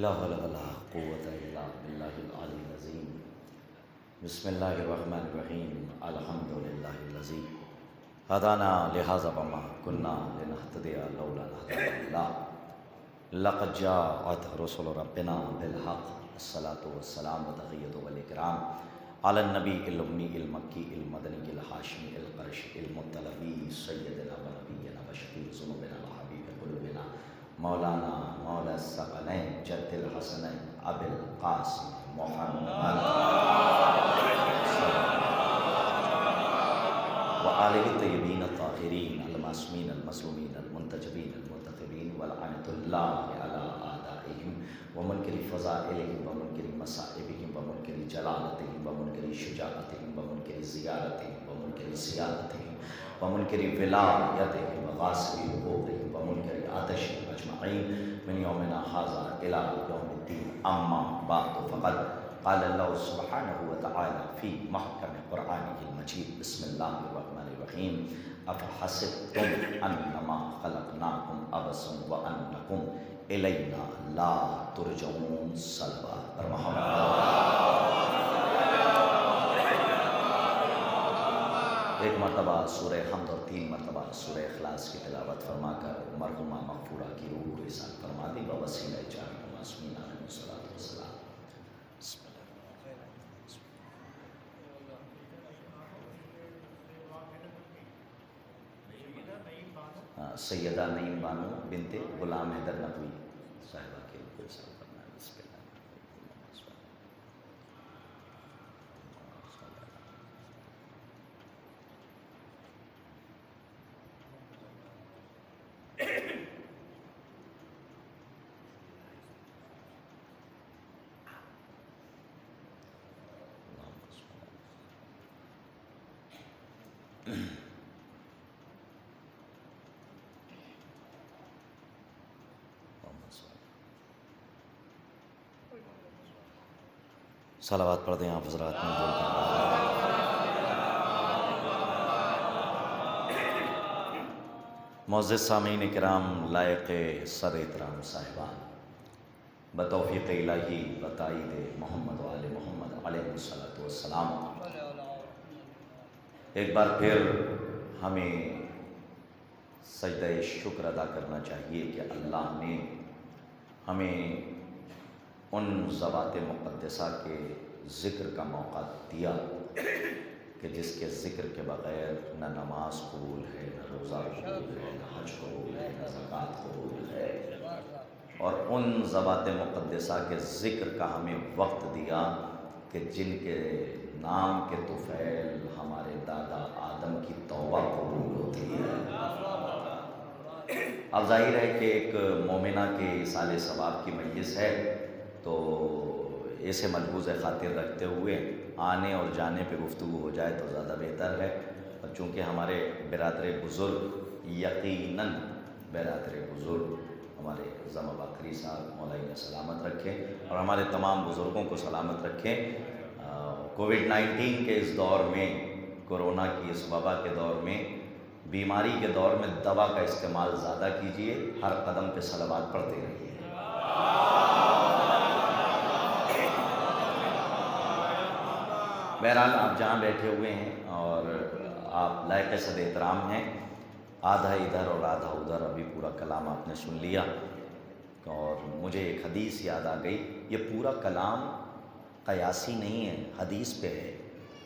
لا حول ولا قوة الا باللہ العلی العظیم۔ بسم اللہ الرحمن الرحیم۔ الحمد للہ الذی ہدانا لہذا وما کنا لنہتدی لولا ان ہدانا اللہ۔ لقد جاءت رسل ربنا بالحق، الصلاۃ والسلام وتحیۃ والاکرام علی النبی الامی المکی المدنی الہاشمی القرشی المطلبی سیدنا و نبینا و شفیع ذنوبنا و حبیب قلوبنا مولانا مولا الثقلین جد الحسنین ابی القاسم محمد وآلہ الطیبین الطاہرین المعصومین المظلومین المنتجبین المنتخبین ولعنۃ اللہ علی اعدائہم ومنکر فضائلہم ومنکر مصائبہم ومنکر جلالتہم ومنکر شجاعتہم ومنکر زیارتہم ومنکر سیادتہم ومنکر ولایتہم وغاصب حقوقہم ومنکر عطشہم اجمعین من یومنا ھذا الی یوم الدین، اما بعد فقد قال اللہ سبحانہ وتعالی فی محکم قرآنہ المجید۔ بسم اللہ الرحمن الرحیم۔ افحسبتم انما خلقناکم عبثا وانکم الینا لا ترجعون۔ صلوات پر محمد۔ ایک مرتبہ سورہ حمد اور 3 مرتبہ سورہ اخلاص کی تلاوت فرما کر مرحومہ مغفورہ کی روح کو احسان فرما دی بوسیلہ جان معصومین علیہ الصلوۃ والسلام۔ سیدہ نعیم بانو بنت غلام حیدر نقوی صاحبہ کے روح کو احسان فرما دی۔ بسم اللہ۔ صلوات پڑھ دیں آپ حضرات میں بول کر۔ معزز سامعین کرام، لائق سر احترام صاحبان، بتوفیق الہی و تائید محمد و آل محمد علیہ الصلوۃ والسلام، ایک بار پھر ہمیں سجدہ شکر ادا کرنا چاہیے کہ اللہ نے ہمیں ان ذوات مقدسہ کے ذکر کا موقع دیا کہ جس کے ذکر کے بغیر نہ نماز قبول ہے، نہ روزہ قبول ہے، نہ حج قبول ہے، نہ زکوٰۃ قبول ہے، اور ان ذوات مقدسہ کے ذکر کا ہمیں وقت دیا کہ جن کے نام کے طفیل ہمارے دادا آدم کی توبہ قبول ہوتی ہے۔ اب ظاہر ہے کہ ایک مومنہ کے ایصال ثواب کی مجلس ہے، تو اسے ملحوظ خاطر رکھتے ہوئے آنے اور جانے پہ گفتگو ہو جائے تو زیادہ بہتر ہے، اور چونکہ ہمارے برادر بزرگ یقیناً برادر بزرگ ہمارے زما باقری صاحب مولا انہیں سلامت رکھیں اور ہمارے تمام بزرگوں کو سلامت رکھیں۔ کووڈ-19 کے اس دور میں، کورونا کی اس وبا کے دور میں، بیماری کے دور میں دوا کا استعمال زیادہ کیجیے، ہر قدم پہ صلوات پڑھتے رہیے۔ بہرحال آپ جہاں بیٹھے ہوئے ہیں اور آپ لائق صد احترام ہیں، آدھا ادھر اور آدھا ادھر، ابھی پورا کلام آپ نے سن لیا، اور مجھے ایک حدیث یاد آ گئی۔ یہ پورا کلام قیاسی نہیں ہے، حدیث پہ ہے،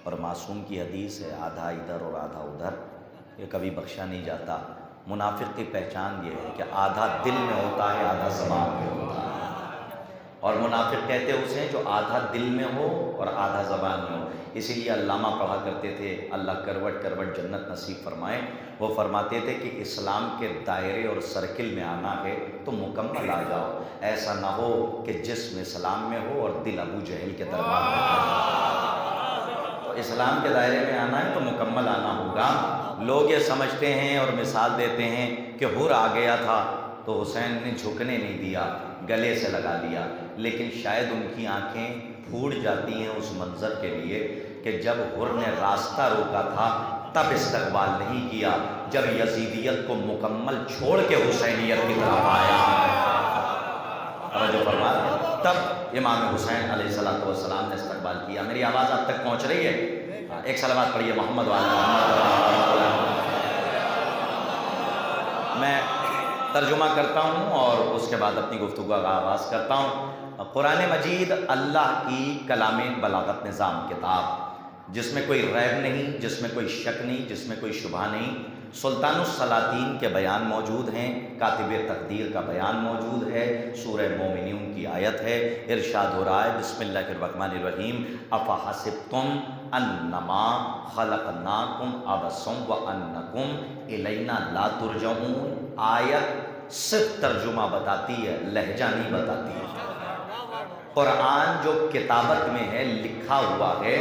اور معصوم کی حدیث ہے، آدھا ادھر اور آدھا ادھر، یہ کبھی بخشا نہیں جاتا۔ منافق کی پہچان یہ ہے کہ آدھا دل میں ہوتا ہے، آدھا زبان میں ہوتا ہے، اور منافق کہتے اسے جو آدھا دل میں ہو اور آدھا زبان میں ہو۔ اسی لیے علامہ پڑھا کرتے تھے، اللہ کروٹ کروٹ جنت نصیب فرمائے، وہ فرماتے تھے کہ اسلام کے دائرے اور سرکل میں آنا ہے تو مکمل آ جاؤ، ایسا نہ ہو کہ جسم اسلام میں ہو اور دل ابو جہل کے دربار میں ہو۔ تو اسلام کے دائرے میں آنا ہے تو مکمل آنا ہوگا۔ لوگ یہ سمجھتے ہیں اور مثال دیتے ہیں کہ حر آ گیا تھا تو حسین نے جھکنے نہیں دیا، گلے سے لگا لیا، لیکن شاید ان کی آنکھیں پھوٹ جاتی ہیں اس منظر کے لیے کہ جب حر نے راستہ روکا تھا تب استقبال نہیں کیا، جب یزیدیت کو مکمل چھوڑ کے حسینیت کی طرف آیا۔ توجہ فرما رہے ہیں۔ تب امام حسین علیہ الصلوۃ والسلام نے استقبال کیا۔ میری آواز آپ تک پہنچ رہی ہے؟ ایک صلوات پڑھیے محمد وعلی محمد۔ میں ترجمہ کرتا ہوں اور اس کے بعد اپنی گفتگو کا آغاز کرتا ہوں۔ قرآن مجید اللہ کی کلام بلاغت نظام کتاب، جس میں کوئی ریب نہیں، جس میں کوئی شک نہیں، جس میں کوئی شبہ نہیں۔ سلطان السلاطین کے بیان موجود ہیں، کاتب تقدیر کا بیان موجود ہے، سورہ مومنون کی آیت ہے۔ ارشاد ہو رہا ہے بسم اللہ الرحمن الرحیم افحسبتم انما خلقناکم عبثا وانکم الینا لا ترجعون۔ آیت صرف ترجمہ بتاتی ہے، لہجہ نہیں بتاتی ہے۔ قرآن جو کتابت میں ہے، لکھا ہوا ہے،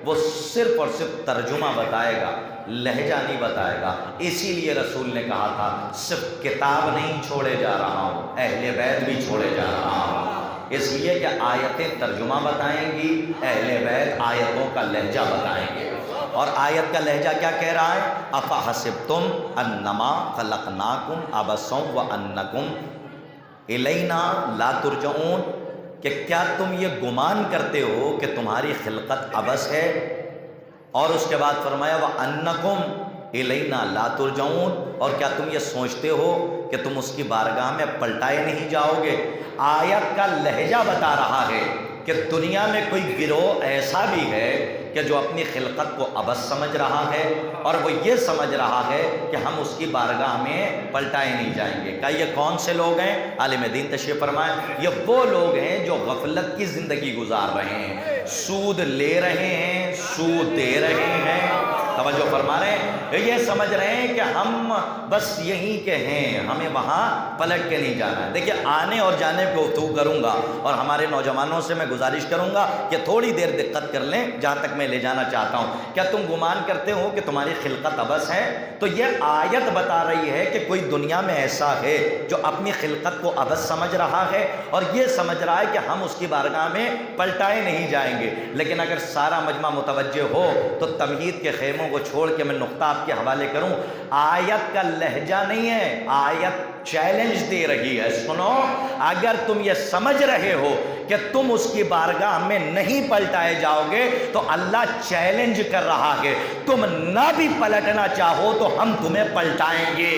وہ صرف اور صرف ترجمہ بتائے گا، لہجہ نہیں بتائے گا۔ اسی لیے رسول نے کہا تھا صرف کتاب نہیں چھوڑے جا رہا ہوں، اہل بیت بھی چھوڑے جا رہا ہوں۔ اس لیے کہ آیتیں ترجمہ بتائیں گی، اہل بیت آیتوں کا لہجہ بتائیں گے۔ اور آیت کا لہجہ کیا کہہ رہا ہے؟ افحسبتم انما خلقناکم عبثا وانکم الینا لا ترجعون، کہ کیا تم یہ گمان کرتے ہو کہ تمہاری خلقت عبث ہے؟ اور اس کے بعد فرمایا وَأَنَّكُمْ إِلَيْنَا لَا تُرْجَعُونَ، اور کیا تم یہ سوچتے ہو کہ تم اس کی بارگاہ میں پلٹائے نہیں جاؤ گے؟ آیت کا لہجہ بتا رہا ہے کہ دنیا میں کوئی گروہ ایسا بھی ہے کہ جو اپنی خلقت کو عبث سمجھ رہا ہے، اور وہ یہ سمجھ رہا ہے کہ ہم اس کی بارگاہ میں پلٹائے نہیں جائیں گے۔ کہ یہ کون سے لوگ ہیں؟ عالم دین تشریف فرمائیں، یہ وہ لوگ ہیں جو غفلت کی زندگی گزار رہے ہیں، سود لے رہے ہیں، سود دے رہے ہیں، توجہ فرما رہے ہیں، یہ سمجھ رہے ہیں کہ ہم بس یہیں کے ہیں، ہمیں وہاں پلٹ کے نہیں جانا ہے۔ دیکھیے آنے اور جانے کو گفتگو کروں گا، اور ہمارے نوجوانوں سے میں گزارش کروں گا کہ تھوڑی دیر دقت کر لیں جہاں تک میں لے جانا چاہتا ہوں۔ کیا تم گمان کرتے ہو کہ تمہاری خلقت عبث ہے؟ تو یہ آیت بتا رہی ہے کہ کوئی دنیا میں ایسا ہے جو اپنی خلقت کو عبث سمجھ رہا ہے، اور یہ سمجھ رہا ہے کہ ہم اس کی بارگاہ میں پلٹائے نہیں جائیں گے۔ لیکن اگر سارا مجمع متوجہ ہو تو تمہید کے خیموں کو چھوڑ کے میں نقطہ آپ کے حوالے کروں۔ آیت کا لہجہ نہیں ہے، آیت چیلنج دے رہی ہے۔ سنو، اگر تم یہ سمجھ رہے ہو کہ تم اس کی بارگاہ میں نہیں پلٹائے جاؤ گے تو اللہ چیلنج کر رہا ہے، تم نہ بھی پلٹنا چاہو تو ہم تمہیں پلٹائیں گے۔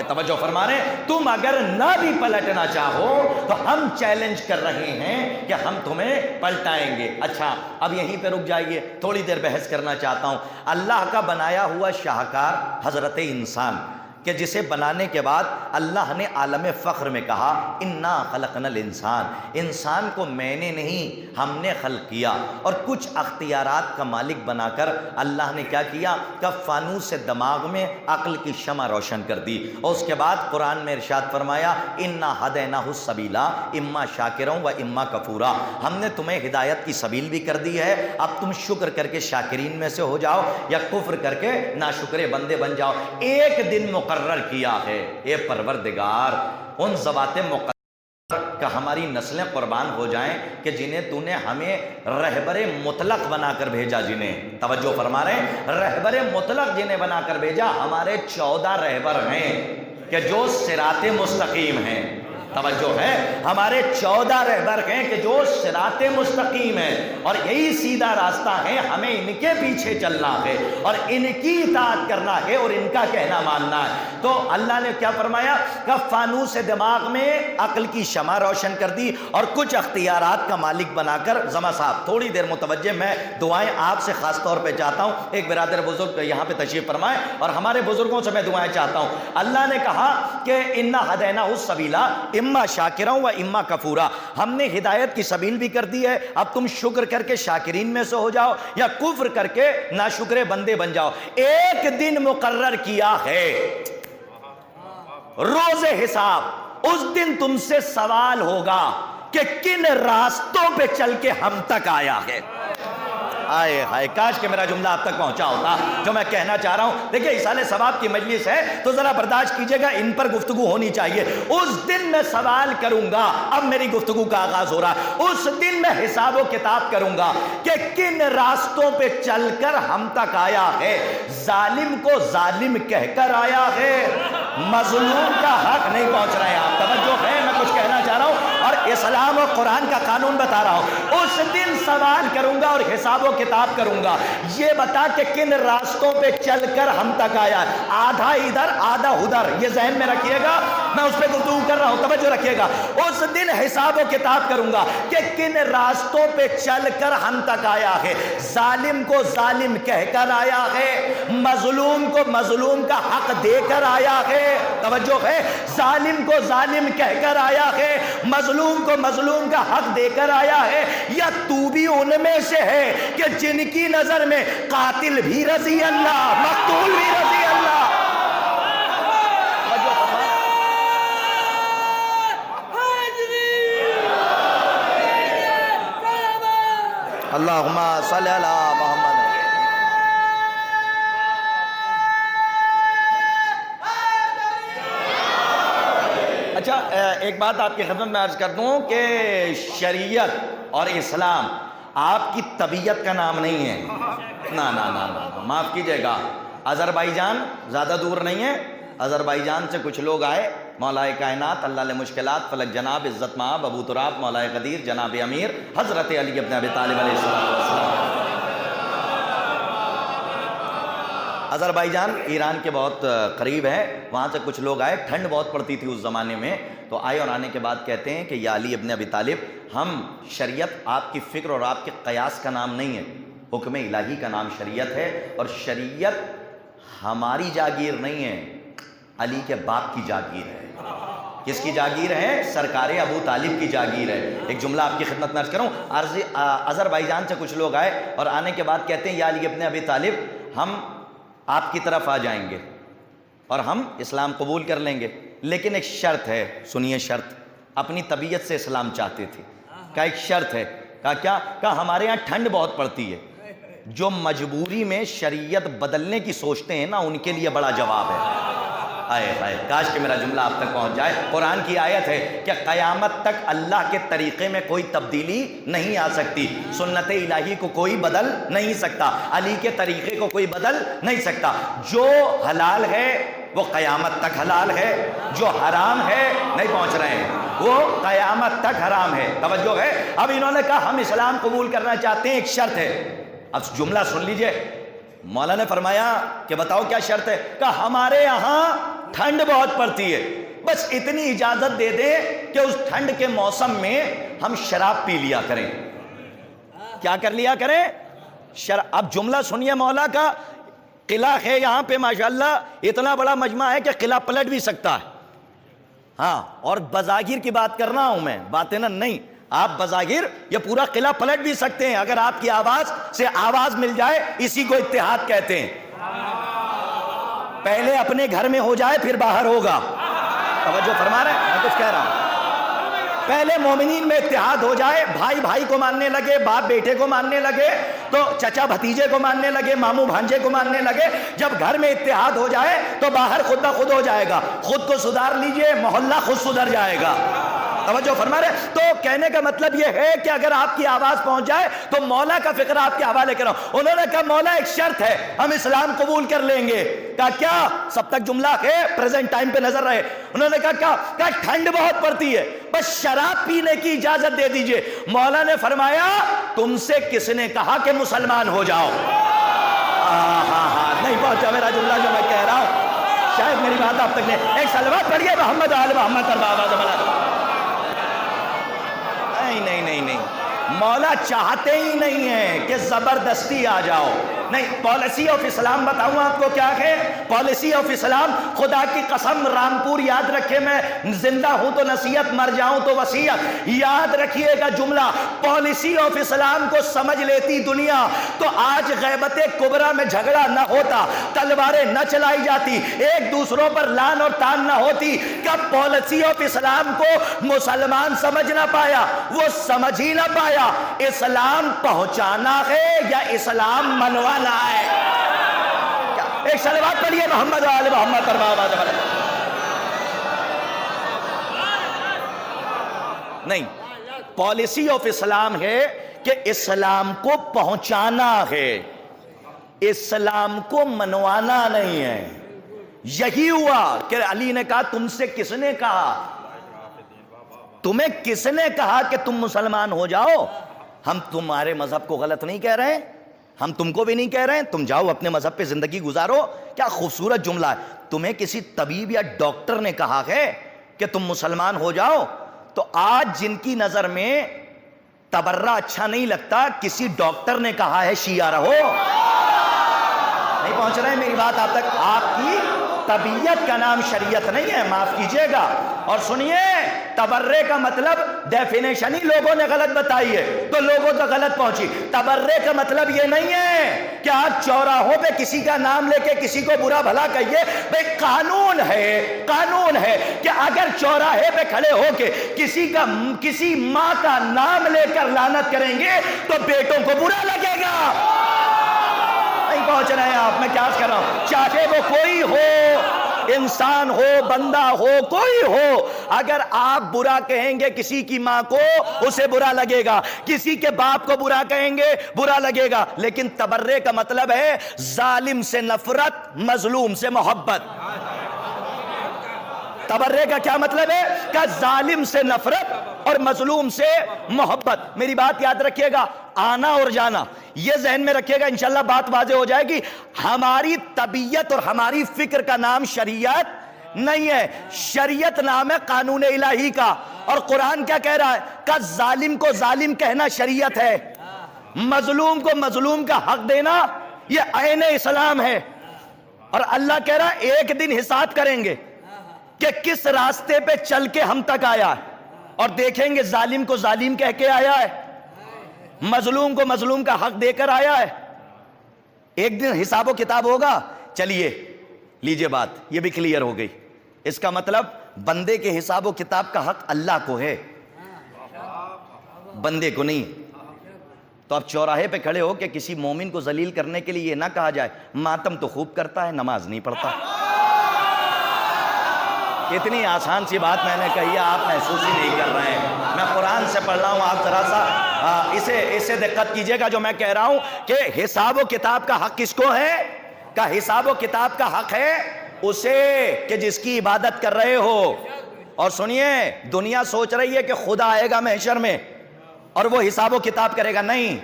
توجہ فرما رہے ہیں، تم اگر نہ بھی پلٹنا چاہو تو ہم چیلنج کر رہے ہیں کہ ہم تمہیں پلٹائیں گے۔ اچھا، اب یہیں پہ رک جائیے، تھوڑی دیر بحث کرنا چاہتا ہوں۔ اللہ کا بنایا ہوا شاہکار حضرت انسان، کہ جسے بنانے کے بعد اللہ نے عالم فخر میں کہا انا خلقنا الانسان، انسان کو میں نے نہیں ہم نے خلق کیا، اور کچھ اختیارات کا مالک بنا کر اللہ نے کیا کیا کہ فانوس سے دماغ میں عقل کی شمع روشن کر دی، اور اس کے بعد قرآن میں ارشاد فرمایا انا ہدیناہ السبیل اما شاکرا و اما کفورا، ہم نے تمہیں ہدایت کی سبیل بھی کر دی ہے، اب تم شکر کر کے شاکرین میں سے ہو جاؤ یا کفر کر کے ناشکرے بندے بن جاؤ۔ ایک دن مقرر کیا ہے اے پروردگار ان ذوات مقدس کہ ہماری نسلیں قربان ہو جائیں کہ جنہیں تو نے ہمیں رہبر مطلق بنا کر بھیجا، جنہیں توجہ فرما رہے ہیں رہبر مطلق جنہیں بنا کر بھیجا، ہمارے 14 رہبر ہیں کہ جو صراط مستقیم ہیں، توجہ ہے، ہمارے 14 رہبر ہیں کہ جو صراط مستقیم ہیں، اور یہی سیدھا راستہ ہے، ہمیں ان کے پیچھے چلنا ہے اور ان کی اطاعت کرنا ہے اور ان کا کہنا ماننا ہے۔ تو اللہ نے کیا فرمایا کہ فانوس سے دماغ میں عقل کی شمع روشن کر دی اور کچھ اختیارات کا مالک بنا کر۔ زما صاحب تھوڑی دیر متوجہ، میں دعائیں آپ سے خاص طور پہ چاہتا ہوں، ایک برادر بزرگ یہاں پہ تشریف فرمائے اور ہمارے بزرگوں سے میں دعائیں چاہتا ہوں۔ اللہ نے کہا کہ انا ہدیناہ السبیل اما شاکرا و اما کفورا، ہم نے ہدایت کی سبیل بھی کر دی ہے، اب تم شکر کر کے شاکرین میں سے ہو جاؤ یا کفر کر کے ناشکرے بندے بن جاؤ۔ ایک دن مقرر کیا ہے، روز حساب، اس دن تم سے سوال ہوگا کہ کن راستوں پہ چل کے ہم تک آیا ہے۔ آئے ہائے، کاش کہ میرا جملہ آپ تک پہنچا ہوتا جو میں کہنا چاہ رہا ہوں۔ دیکھیں ایصال ثواب کی مجلس ہے تو ذرا برداشت کیجئے گا، ان پر گفتگو ہونی چاہیے۔ اس دن میں سوال کروں گا، اب میری گفتگو کا آغاز ہو رہا ہے، اس دن میں حساب و کتاب کروں گا کہ کن راستوں پہ چل کر ہم تک آیا ہے۔ ظالم کو ظالم کہہ کر آیا ہے، مظلوم کا حق نہیں پہنچ رہا ہے۔ آپ توجہ ہے، میں کچھ کہنا چاہ رہا ہوں اور اسلام اور قرآن کا قانون بتا رہا ہوں. اس دن سوال کروں گا اور حساب و کتاب کروں گا. یہ بتا کہ کن راستوں پہ چل کر ہم تک آیا ہے. آدھا ادھر آدھا ادھر, یہ ذہن میں رکھیے گا, میں اس پہ گفتگو کر رہا ہوں, توجہ رکھیے گا. اس دن حساب و کتاب کروں گا کہ کن راستوں پہ چل کر ہم تک آیا ہے. ظالم کو ظالم کہہ کر آیا ہے, مظلوم کو مظلوم کا حق دے کر آیا ہے. توجہ ہے, ظالم کو ظالم کہہ کر آیا ہے, مظلوم کو مظلوم کا حق دے کر آیا ہے. یا تو بھی ان میں سے ہے کہ جن کی نظر میں قاتل بھی رضی اللہ, مقتول بھی رضی اللہ. اللہم صلی علی محمد. اچھا, ایک بات آپ کی خدمت میں عرض کر دوں کہ شریعت اور اسلام آپ کی طبیعت کا نام نہیں ہے. نا نا نا نا, معاف کیجئے گا, آذربائیجان زیادہ دور نہیں ہے. آذربائیجان سے کچھ لوگ آئے, مولا کائنات اللہ علیہ مشکلات فلک جناب عزت مآب ابو تراب مولا قدیر جناب امیر حضرت علی ابن ابی طالب علیہ السلام. آذربائیجان ایران کے بہت قریب ہے, وہاں سے کچھ لوگ آئے, ٹھنڈ بہت پڑتی تھی اس زمانے میں, تو آئے اور آنے کے بعد کہتے ہیں کہ یا علی ابن ابی طالب, ہم شریعت آپ کی فکر اور آپ کے قیاس کا نام نہیں ہے, حکم الہی کا نام شریعت ہے, اور شریعت ہماری جاگیر نہیں ہے, علی کے باپ کی جاگیر ہے. کس کی جاگیر ہے؟ سرکار ابو طالب کی جاگیر ہے. ایک جملہ آپ کی خدمت میں عرض کروں, آذربائیجان سے کچھ لوگ آئے اور آنے کے بعد کہتے ہیں یا علی ابن ابی طالب, ہم آپ کی طرف آ جائیں گے اور ہم اسلام قبول کر لیں گے, لیکن ایک شرط ہے. سنیے شرط, اپنی طبیعت سے اسلام چاہتے تھے. کہا ایک شرط ہے. کہا کیا؟ کہا ہمارے ہاں ٹھنڈ بہت پڑتی ہے, جو مجبوری میں شریعت بدلنے کی سوچتے ہیں نا, ان کے لیے بڑا جواب ہے. آئے آئے, کاش کہ میرا جملہ آپ تک پہنچ جائے. قرآن کی آیت ہے کہ قیامت تک اللہ کے طریقے میں کوئی تبدیلی نہیں آ سکتی, سنت الہی کو کوئی بدل نہیں سکتا, علی کے طریقے کو کوئی بدل نہیں سکتا. جو حلال ہے وہ قیامت تک حلال ہے, جو حرام ہے, نہیں پہنچ رہے ہیں, وہ قیامت تک حرام ہے. توجہ ہے. اب انہوں نے کہا ہم اسلام قبول کرنا چاہتے ہیں, ایک شرط ہے. اب جملہ سن لیجئے, مولا نے فرمایا کہ بتاؤ کیا شرط ہے؟ کہ ہمارے یہاں ٹھنڈ بہت پڑتی ہے, بس اتنی اجازت دے دیں کہ اس ٹھنڈ کے موسم میں ہم شراب پی لیا کریں. کیا کر لیا کریں؟ اب جملہ سنیے مولا کا. قلعہ ہے یہاں پہ ماشاءاللہ, اتنا بڑا مجمع ہے کہ قلعہ پلٹ بھی سکتا ہے. ہاں, اور بظاہر کی بات کر رہا ہوں میں, باتیں نا نہیں, آپ بظاہر یہ پورا قلعہ پلٹ بھی سکتے ہیں اگر آپ کی آواز سے آواز مل جائے. اسی کو اتحاد کہتے ہیں. پہلے اپنے گھر میں ہو جائے پھر باہر ہوگا. توجہ فرما رہے ہیں, میں کچھ کہہ رہا ہوں. پہلے مومنین میں اتحاد ہو جائے, بھائی بھائی کو ماننے لگے, باپ بیٹے کو ماننے لگے, تو چچا بھتیجے کو ماننے لگے, ماموں بھانجے کو ماننے لگے. جب گھر میں اتحاد ہو جائے تو باہر خود بخود ہو جائے گا. خود کو سدھار لیجئے, محلہ خود سدھر جائے گا. توجہ فرما رہے. تو کہنے کا مطلب یہ ہے کہ اگر آپ کی آواز پہنچ جائے تو مولا کا فکر آپ کے حوالے کرو. انہوں نے کہا مولا ایک شرط ہے, ہم اسلام قبول کر لیں گے. کہا کیا؟ سب تک جملہ ہے, پریزنٹ ٹائم پہ نظر رہے. انہوں نے کہا کیا؟ کہا ٹھنڈ بہت پڑتی ہے, بس شراب پینے کی اجازت دے دیجئے. مولا نے فرمایا تم سے کس نے کہا کہ مسلمان ہو جاؤ؟ نہیں پہنچا میرا جملہ جو میں کہہ رہا ہوں, شاید میری بات آپ تک نہیں. ایک صلوات پڑھیے محمد آل محمد نہیں, مولا چاہتے ہی نہیں ہیں کہ زبردستی آ جاؤ. نہیں, پالیسی آف اسلام بتاؤں آپ کو کیا ہے. پالیسی آف اسلام, خدا کی قسم رامپور یاد رکھے, میں زندہ ہوں تو نصیحت, مر جاؤں تو وصیت. یاد رکھیے گا جملہ, پالیسی آف اسلام کو سمجھ لیتی دنیا تو آج غیبت کبریٰ میں جھگڑا نہ ہوتا, تلواریں نہ چلائی جاتی, ایک دوسروں پر لان اور تان نہ ہوتی. کب پالیسی آف اسلام کو مسلمان سمجھ نہ پایا, وہ سمجھ ہی نہ پایا اسلام پہنچانا ہے یا اسلام منوانا ہے. ایک صلوات پڑھیے محمد آل محمد. نہیں, پالیسی آف اسلام ہے کہ اسلام کو پہنچانا ہے, اسلام کو منوانا نہیں ہے. یہی ہوا کہ علی نے کہا تم سے کس نے کہا, تمہیں کس نے کہا کہ تم مسلمان ہو جاؤ؟ ہم تمہارے مذہب کو غلط نہیں کہہ رہے ہیں، ہم تم کو بھی نہیں کہہ رہے ہیں، تم جاؤ اپنے مذہب پہ زندگی گزارو۔ کیا خوبصورت جملہ ہے۔ تمہیں کسی طبیب یا ڈاکٹر نے کہا ہے کہ تم مسلمان ہو جاؤ؟ تو آج جن کی نظر میں تبرہ اچھا نہیں لگتا، کسی ڈاکٹر نے کہا ہے شیعہ رہو؟ نہیں پہنچ رہے ہیں میری بات آپ تک؟ آپ کی طبیعت کا نام شریعت نہیں ہے، معاف کیجئے گا۔ اور سنیے، تبرے کا مطلب ڈیفینیشن ہی لوگوں نے غلط بتائی ہے تو لوگوں تک غلط پہنچی۔ تبرے کا مطلب یہ نہیں ہے کہ آپ چوراہوں پہ کسی کا نام لے کے کسی کو برا بھلا کہیے۔ بھئی قانون ہے کہ اگر چوراہے پہ کھڑے ہو کے کسی ماں کا نام لے کر لعنت کریں گے تو بیٹوں کو برا لگے گا۔ نہیں پہنچ رہے ہیں آپ؟ میں کیا عرض کر رہا ہوں، چاہے وہ کوئی ہو، انسان ہو، بندہ ہو، کوئی ہو، اگر آپ برا کہیں گے کسی کی ماں کو اسے برا لگے گا، کسی کے باپ کو برا کہیں گے برا لگے گا۔ لیکن تبرے کا مطلب ہے ظالم سے نفرت، مظلوم سے محبت۔ تبرے کا کیا مطلب ہے؟ کہ ظالم سے نفرت اور مظلوم سے محبت۔ میری بات یاد رکھیے گا، آنا اور جانا یہ ذہن میں رکھیے گا، انشاءاللہ بات واضح ہو جائے گی۔ ہماری طبیعت اور ہماری فکر کا نام شریعت نہیں ہے، شریعت نام ہے قانون الہی کا۔ اور قرآن کیا کہہ رہا ہے؟ کہ ظالم کو ظالم کہنا شریعت ہے، مظلوم کو مظلوم کا حق دینا یہ عین اسلام ہے۔ اور اللہ کہہ رہا ہے ایک دن حساب کریں گے کہ کس راستے پہ چل کے ہم تک آیا ہے، اور دیکھیں گے ظالم کو ظالم کہہ کے آیا ہے، مظلوم کو مظلوم کا حق دے کر آیا ہے۔ ایک دن حساب و کتاب ہوگا۔ چلیے لیجئے بات یہ بھی کلیئر ہو گئی۔ اس کا مطلب بندے کے حساب و کتاب کا حق اللہ کو ہے، بندے کو نہیں۔ تو اب چوراہے پہ کھڑے ہو کہ کسی مومن کو ذلیل کرنے کے لیے یہ نہ کہا جائے ماتم تو خوب کرتا ہے، نماز نہیں پڑھتا۔ کتنی آسان سی بات میں نے کہی ہے، آپ محسوس ہی نہیں کر رہے ہیں۔ میں قرآن سے پڑھ رہا ہوں، آپ ذرا سا اسے دقت کیجئے گا جو میں کہہ رہا ہوں کہ حساب و کتاب کا حق کس کو ہے؟ کہ حساب و کتاب کا حق ہے اسے کہ جس کی عبادت کر رہے ہو۔ اور سنیے، دنیا سوچ رہی ہے کہ خدا آئے گا محشر میں اور وہ حساب و کتاب کرے گا۔ نہیں،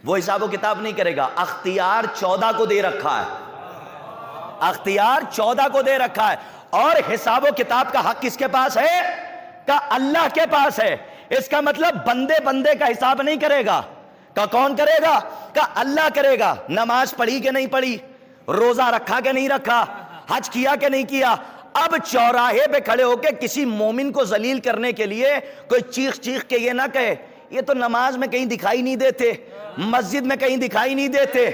وہ حساب و کتاب نہیں کرے گا۔ اختیار 14 کو دے رکھا ہے، اختیار 14 کو دے رکھا ہے۔ اور حساب و کتاب کا حق کس کے پاس ہے؟ کہ اللہ کے پاس ہے۔ اس کا مطلب بندے کا حساب نہیں کرے گا۔ کہ کون کرے گا؟ کہ اللہ کرے گا۔ نماز پڑھی کہ نہیں پڑھی، روزہ رکھا کہ نہیں رکھا، حج کیا کہ نہیں کیا۔ اب چوراہے پہ کھڑے ہو کے کسی مومن کو ذلیل کرنے کے لیے کوئی چیخ کے یہ نہ کہے یہ تو نماز میں کہیں دکھائی نہیں دیتے، مسجد میں کہیں دکھائی نہیں دیتے۔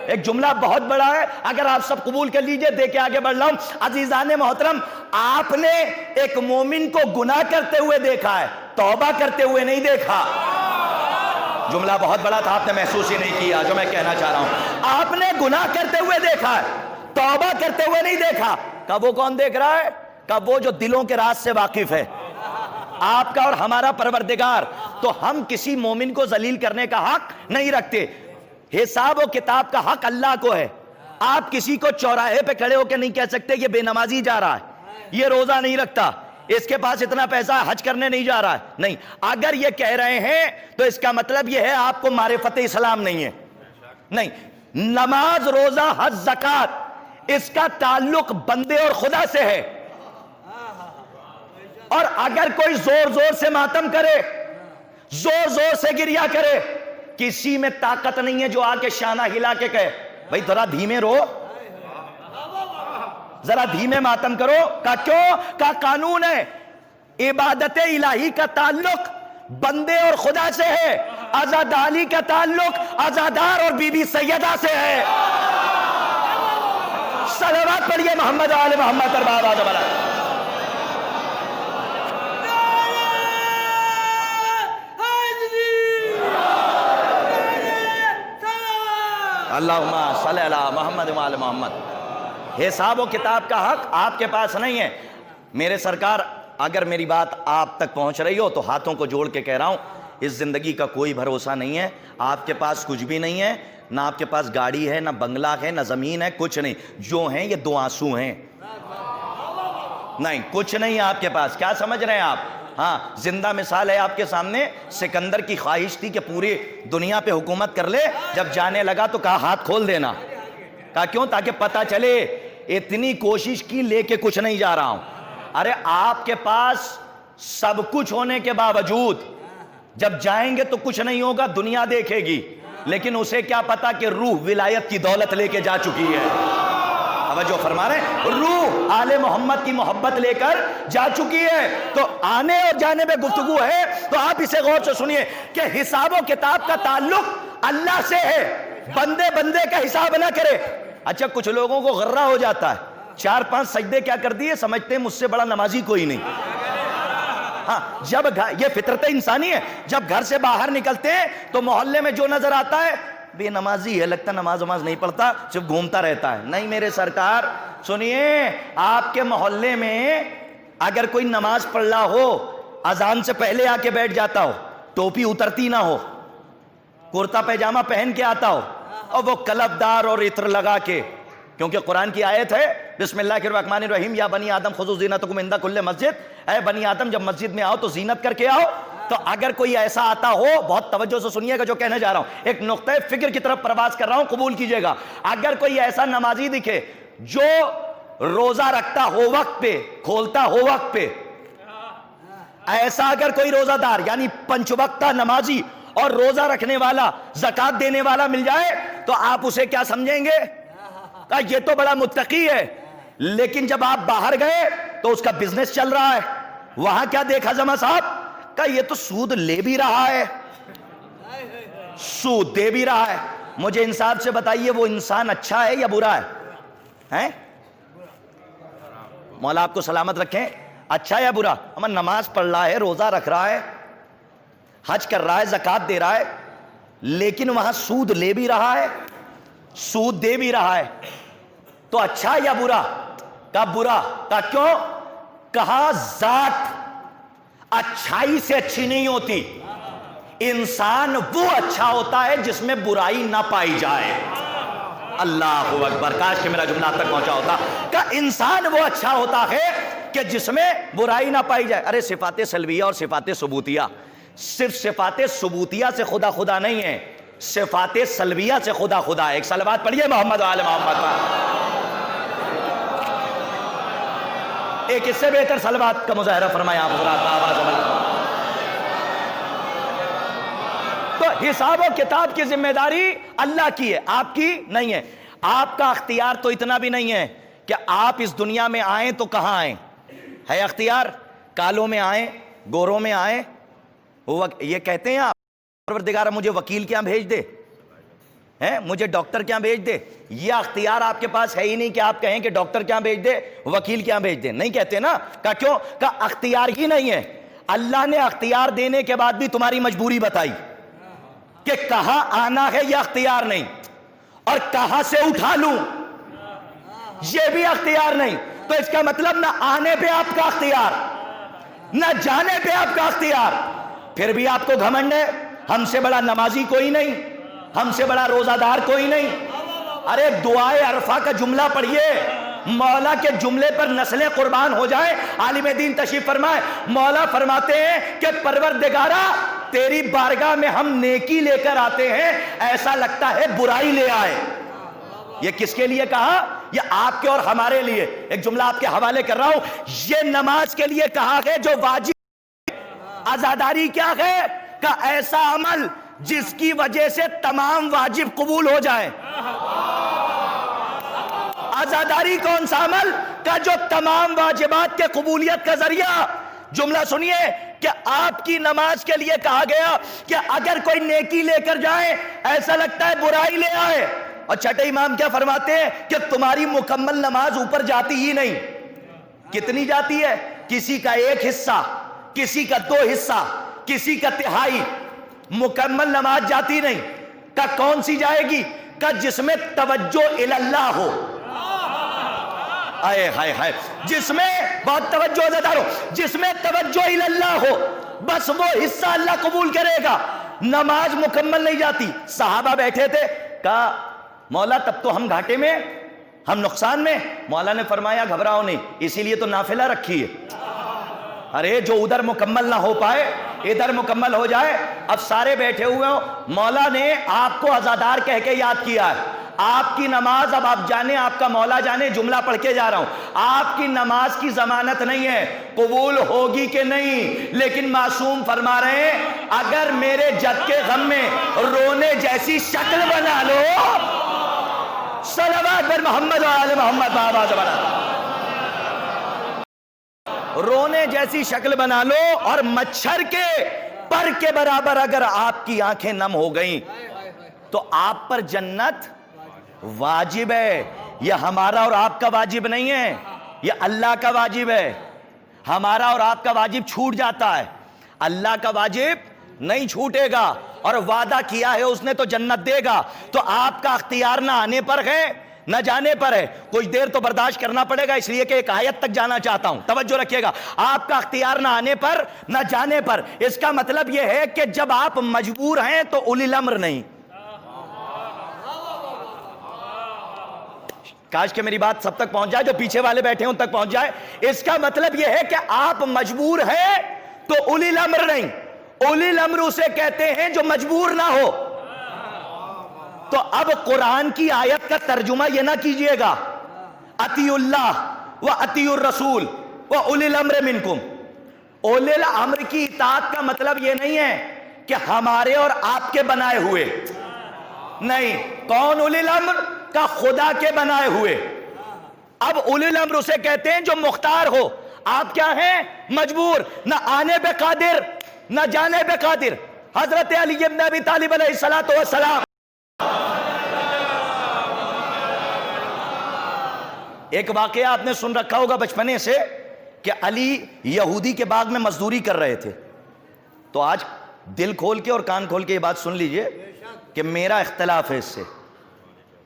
ایک جملہ بہت بڑا ہے، اگر آپ سب قبول کر لیجئے، دے کے آگے بڑھ رہا ہوں۔ عزیزان محترم، آپ نے ایک مومن کو گناہ کرتے ہوئے دیکھا ہے، توبہ کرتے ہوئے نہیں دیکھا۔ جملہ بہت بڑا تھا، آپ نے محسوس ہی نہیں کیا جو میں کہنا چاہ رہا ہوں۔ آپ نے گناہ کرتے ہوئے دیکھا ہے، توبہ کرتے ہوئے نہیں دیکھا۔ کہ وہ کون دیکھ رہا ہے؟ کہ وہ جو دلوں کے راز سے واقف ہے، آپ کا اور ہمارا پروردگار۔ تو ہم کسی مومن کو ذلیل کرنے کا حق نہیں رکھتے۔ حساب و کتاب کا حق اللہ کو ہے۔ آپ کسی کو چوراہے پہ کھڑے ہو کے نہیں کہہ سکتے یہ بے نمازی جا رہا ہے، یہ روزہ نہیں رکھتا، اس کے پاس اتنا پیسہ حج کرنے نہیں جا رہا ہے۔ نہیں، اگر یہ کہہ رہے ہیں تو اس کا مطلب یہ ہے آپ کو معرفت اسلام نہیں ہے۔ نہیں، نماز، روزہ، حج، زکوٰۃ، اس کا تعلق بندے اور خدا سے ہے۔ اور اگر کوئی زور سے ماتم کرے، زور سے گریہ کرے، کسی میں طاقت نہیں ہے جو آ کے شانہ ہلا کے کہے بھئی ذرا دھیمے رو، ذرا دھیمے ماتم کرو۔ کا کیوں؟ کا قانون ہے، عبادت الہی کا تعلق بندے اور خدا سے ہے، عزاداری کا تعلق عزادار اور بی بی سیدہ سے ہے۔ صلوات پڑھیے محمد آل محمد ارباب آدم علیہ۔ اللہم صلی علی محمد وآل محمد۔ حساب و کتاب کا حق آپ کے پاس نہیں ہے۔ میرے سرکار، اگر میری بات آپ تک پہنچ رہی ہو تو ہاتھوں کو جوڑ کے کہہ رہا ہوں، اس زندگی کا کوئی بھروسہ نہیں ہے۔ آپ کے پاس کچھ بھی نہیں ہے، نہ آپ کے پاس گاڑی ہے، نہ بنگلہ ہے، نہ زمین ہے، کچھ نہیں۔ جو ہیں یہ 2 آنسو ہیں۔ نہیں، کچھ نہیں آپ کے پاس۔ کیا سمجھ رہے ہیں آپ؟ ہاں زندہ مثال ہے آپ کے سامنے. سکندر کی خواہش تھی کہ پوری دنیا پہ حکومت کر لے, جب جانے لگا تو کہا ہاتھ کھول دینا. کہا کیوں؟ تاکہ پتہ چلے اتنی کوشش کی لے کے کچھ نہیں جا رہا ہوں. ارے آپ کے پاس سب کچھ ہونے کے باوجود جب جائیں گے تو کچھ نہیں ہوگا, دنیا دیکھے گی, لیکن اسے کیا پتا کہ روح ولایت کی دولت لے کے جا چکی ہے. توجہ فرما رہے ہیں, روح آل محمد کی محبت لے کر جا چکی ہے. تو آنے اور جانے میں گفتگو ہے, تو آپ اسے غور سے سنیے کہ حساب و کتاب کا تعلق اللہ سے ہے, بندے بندے کا حساب نہ کرے. اچھا کچھ لوگوں کو غرہ ہو جاتا ہے, 4-5 سجدے کیا کر دیے, سمجھتے ہیں مجھ سے بڑا نمازی کوئی نہیں. ہاں جب یہ فطرت انسانی ہے, جب گھر سے باہر نکلتے ہیں تو محلے میں جو نظر آتا ہے بے نمازی ہے, لگتا نماز نہیں پڑھتا, صرف گھومتا رہتا ہے. نہیں میرے سرکار سنیے, آپ کے محلے میں اگر کوئی نماز پڑھ رہا ہو, اذان سے پہلے آ کے بیٹھ جاتا ہو, ٹوپی اترتی نہ ہو, کرتا پیجامہ پہن کے آتا ہو, اور وہ کلب دار اور عطر لگا کے, کیونکہ قرآن کی آیت ہے بسم اللہ الرحمن الرحیم یا بنی آدم خذوا زینتکم عند کل مسجد, اے بنی آدم جب مسجد میں آؤ تو زینت کر کے آؤ. تو اگر کوئی ایسا آتا ہو, بہت توجہ سے سنیے گا جو کہنے جا رہا ہوں, ایک نقطہ فکر کی طرف پرواز کر رہا ہوں, قبول کیجئے گا. اگر کوئی ایسا نمازی دکھے جو روزہ رکھتا ہو وقت پہ, کھولتا ہو وقت پہ, ایسا اگر کوئی روزہ دار یعنی 5 وقتہ نمازی اور روزہ رکھنے والا, زکوٰۃ دینے والا مل جائے تو آپ اسے کیا سمجھیں گے؟ کہا یہ تو بڑا متقی ہے. لیکن جب آپ باہر گئے تو اس کا بزنس چل رہا ہے, وہاں کیا دیکھا جمع صاحب؟ کہا یہ تو سود لے بھی رہا ہے, سود دے بھی رہا ہے. مجھے انصاف سے بتائیے وہ انسان اچھا ہے یا برا ہے؟ مولا آپ کو سلامت رکھیں, اچھا یا برا؟ ہم نماز پڑھ رہا ہے, روزہ رکھ رہا ہے, حج کر رہا ہے, زکوٰۃ دے رہا ہے, لیکن وہاں سود لے بھی رہا ہے, سود دے بھی رہا ہے, تو اچھا یا برا؟ کہا برا. کہا کیوں؟ کہا ذات اچھائی سے اچھی نہیں ہوتی, انسان وہ اچھا ہوتا ہے جس میں برائی نہ پائی جائے. اللہ اکبر, کاش کہ میرا جملہ تک پہنچا ہوتا. کہ انسان وہ اچھا ہوتا ہے کہ جس میں برائی نہ پائی جائے. ارے صفات سلبیہ اور صفات ثبوتیہ, صرف صفات ثبوتیہ سے خدا خدا نہیں ہے, صفات سلبیہ سے خدا خدا ہے. ایک صلوات پڑھیے محمد و آل محمد پر. ایک اس سے بہتر صلوات کا مظاہرہ فرمائے آپ حضرات, آواز بلند. تو حساب و کتاب کی ذمہ داری اللہ کی ہے, آپ کی نہیں ہے. آپ کا اختیار تو اتنا بھی نہیں ہے کہ آپ اس دنیا میں آئیں تو کہاں آئیں. ہے اختیار, کالوں میں آئیں, گوروں میں آئیں. یہ کہتے ہیں آپ پروردگار مجھے وکیل کیا بھیج دے, مجھے ڈاکٹر کیا بھیج دے. یہ اختیار آپ کے پاس ہے ہی نہیں کہ آپ کہیں کہ ڈاکٹر کیا بھیج دے, وکیل کیا بھیج دے. نہیں کہتے نا. کہا کیوں؟ کہا اختیار ہی نہیں ہے. اللہ نے اختیار دینے کے بعد بھی تمہاری مجبوری بتائی کہ کہاں آنا ہے, یہ اختیار نہیں, اور کہاں سے اٹھا لوں یہ بھی اختیار نہیں. تو اس کا مطلب نہ آنے پہ آپ کا اختیار, نہ جانے پہ آپ کا اختیار. پھر بھی آپ کو گھمنڈ ہے, ہم سے بڑا نمازی کوئی نہیں, ہم سے بڑا روزہ دار کوئی نہیں. ارے دعائے عرفہ کا جملہ پڑھیے, مولا کے جملے پر نسلیں قربان ہو جائیں. عالم دین تشریف فرمائے, مولا فرماتے ہیں کہ پروردگارا تیری بارگاہ میں ہم نیکی لے کر آتے ہیں, ایسا لگتا ہے برائی لے آئے. یہ کس کے لیے کہا؟ یہ آپ کے اور ہمارے لیے. ایک جملہ آپ کے حوالے کر رہا ہوں, یہ نماز کے لیے کہا ہے جو واجب. عزاداری کیا ہے؟ کہ ایسا عمل جس کی وجہ سے تمام واجب قبول ہو جائیں. عزاداری کون سا عمل؟ کہ جو تمام واجبات کے قبولیت کا ذریعہ. جملہ سنیے کہ آپ کی نماز کے لیے کہا گیا کہ اگر کوئی نیکی لے کر جائے ایسا لگتا ہے برائی لے آئے. اور چھٹے امام کیا فرماتے ہیں کہ تمہاری مکمل نماز اوپر جاتی ہی نہیں. کتنی جاتی ہے؟ کسی کا 1 حصہ, کسی کا 2 حصہ, کسی کا 1/3. مکمل نماز جاتی نہیں. کہ کون سی جائے گی؟ کہ جس میں توجہ اللہ ہو. آئے ہائے ہائے, جس میں بہت توجہ زدہ ہو, جس میں توجہ اللہ ہو, بس وہ حصہ اللہ قبول کرے گا. نماز مکمل نہیں جاتی. صحابہ بیٹھے تھے, کہا مولا تب تو ہم گھاٹے میں, ہم نقصان میں. مولا نے فرمایا گھبراؤ نہیں, اسی لیے تو نافلہ رکھی ہے. ارے جو ادھر مکمل نہ ہو پائے ادھر مکمل ہو جائے. اب سارے بیٹھے ہوئے ہو, مولا نے آپ کو عزادار کہہ کے یاد کیا ہے. آپ کی نماز, اب آپ جانے, آپ کا مولا جانے, جملہ پڑھ کے جا رہا ہوں, آپ کی نماز کی ضمانت نہیں ہے قبول ہوگی کہ نہیں, لیکن معصوم فرما رہے ہیں اگر میرے جد کے غم میں رونے جیسی شکل بنا لو, صلوات بر محمد و آل محمد بابا زبانہ, رونے جیسی شکل بنا لو اور مچھر کے پر کے برابر اگر آپ کی آنکھیں نم ہو گئیں تو آپ پر جنت واجب ہے. یہ ہمارا اور آپ کا واجب نہیں ہے, یہ اللہ کا واجب ہے. ہمارا اور آپ کا واجب چھوٹ جاتا ہے, اللہ کا واجب نہیں چھوٹے گا, اور وعدہ کیا ہے اس نے تو جنت دے گا. تو آپ کا اختیار نہ آنے پر ہے نہ جانے پر ہے, کچھ دیر تو برداشت کرنا پڑے گا, اس لیے کہ ایک آیت تک جانا چاہتا ہوں, توجہ رکھیے گا. آپ کا اختیار نہ آنے پر نہ جانے پر, اس کا مطلب یہ ہے کہ جب آپ مجبور ہیں تو اولی الامر نہیں. کاش کہ میری بات سب تک پہنچ جائے, جو پیچھے والے بیٹھے ہیں ان تک پہنچ جائے. اس کا مطلب یہ ہے کہ آپ مجبور ہیں تو اولی الامر نہیں. اولی الامر اسے کہتے ہیں جو مجبور نہ ہو. تو اب قرآن کی آیت کا ترجمہ یہ نہ کیجئے گا اطیعوا اللہ و اطیعوا الرسول و اولی الامر منکم. اولی الامر کی اطاعت کا مطلب یہ نہیں ہے کہ ہمارے اور آپ کے بنائے ہوئے نہیں. کون اولی الامر کا؟ خدا کے بنائے ہوئے. اب اولی الامر اسے کہتے ہیں جو مختار ہو. آپ کیا ہیں؟ مجبور, نہ آنے پہ قادر نہ جانے پہ قادر. حضرت علی بن ابی طالب علیہ السلام, ایک واقعہ آپ نے سن رکھا ہوگا بچپنے سے کہ علی یہودی کے باغ میں مزدوری کر رہے تھے. تو آج دل کھول کے اور کان کھول کے یہ بات سن لیجئے کہ میرا اختلاف ہے اس سے,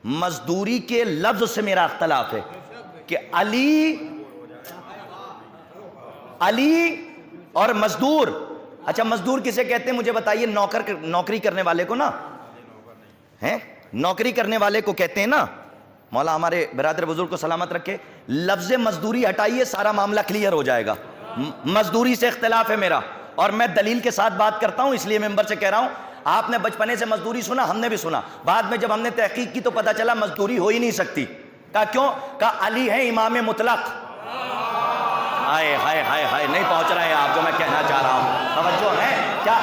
مزدوری کے لفظ سے میرا اختلاف ہے کہ علی اور مزدور. اچھا مزدور کسے کہتے ہیں مجھے بتائیے؟ نوکری کرنے والے کو نا, ہیں نوکری کرنے والے کو کہتے ہیں نا. مولا ہمارے برادر بزرگ کو سلامت رکھے. لفظ مزدوری ہٹائیے, سارا معاملہ کلیئر ہو جائے گا. مزدوری سے اختلاف ہے میرا, اور میں دلیل کے ساتھ بات کرتا ہوں, اس لیے ممبر سے کہہ رہا ہوں. آپ نے بچپنے سے مزدوری سنا, ہم نے بھی سنا. بعد میں جب ہم نے تحقیق کی تو پتا چلا مزدوری ہو ہی نہیں سکتی. کہا کیوں؟ کہا علی ہے امام مطلق. ہائے ہائے ہائے ہائے, نہیں پہنچ رہے ہیں آپ جو میں کہنا چاہ رہا ہوں. توجہ ہے,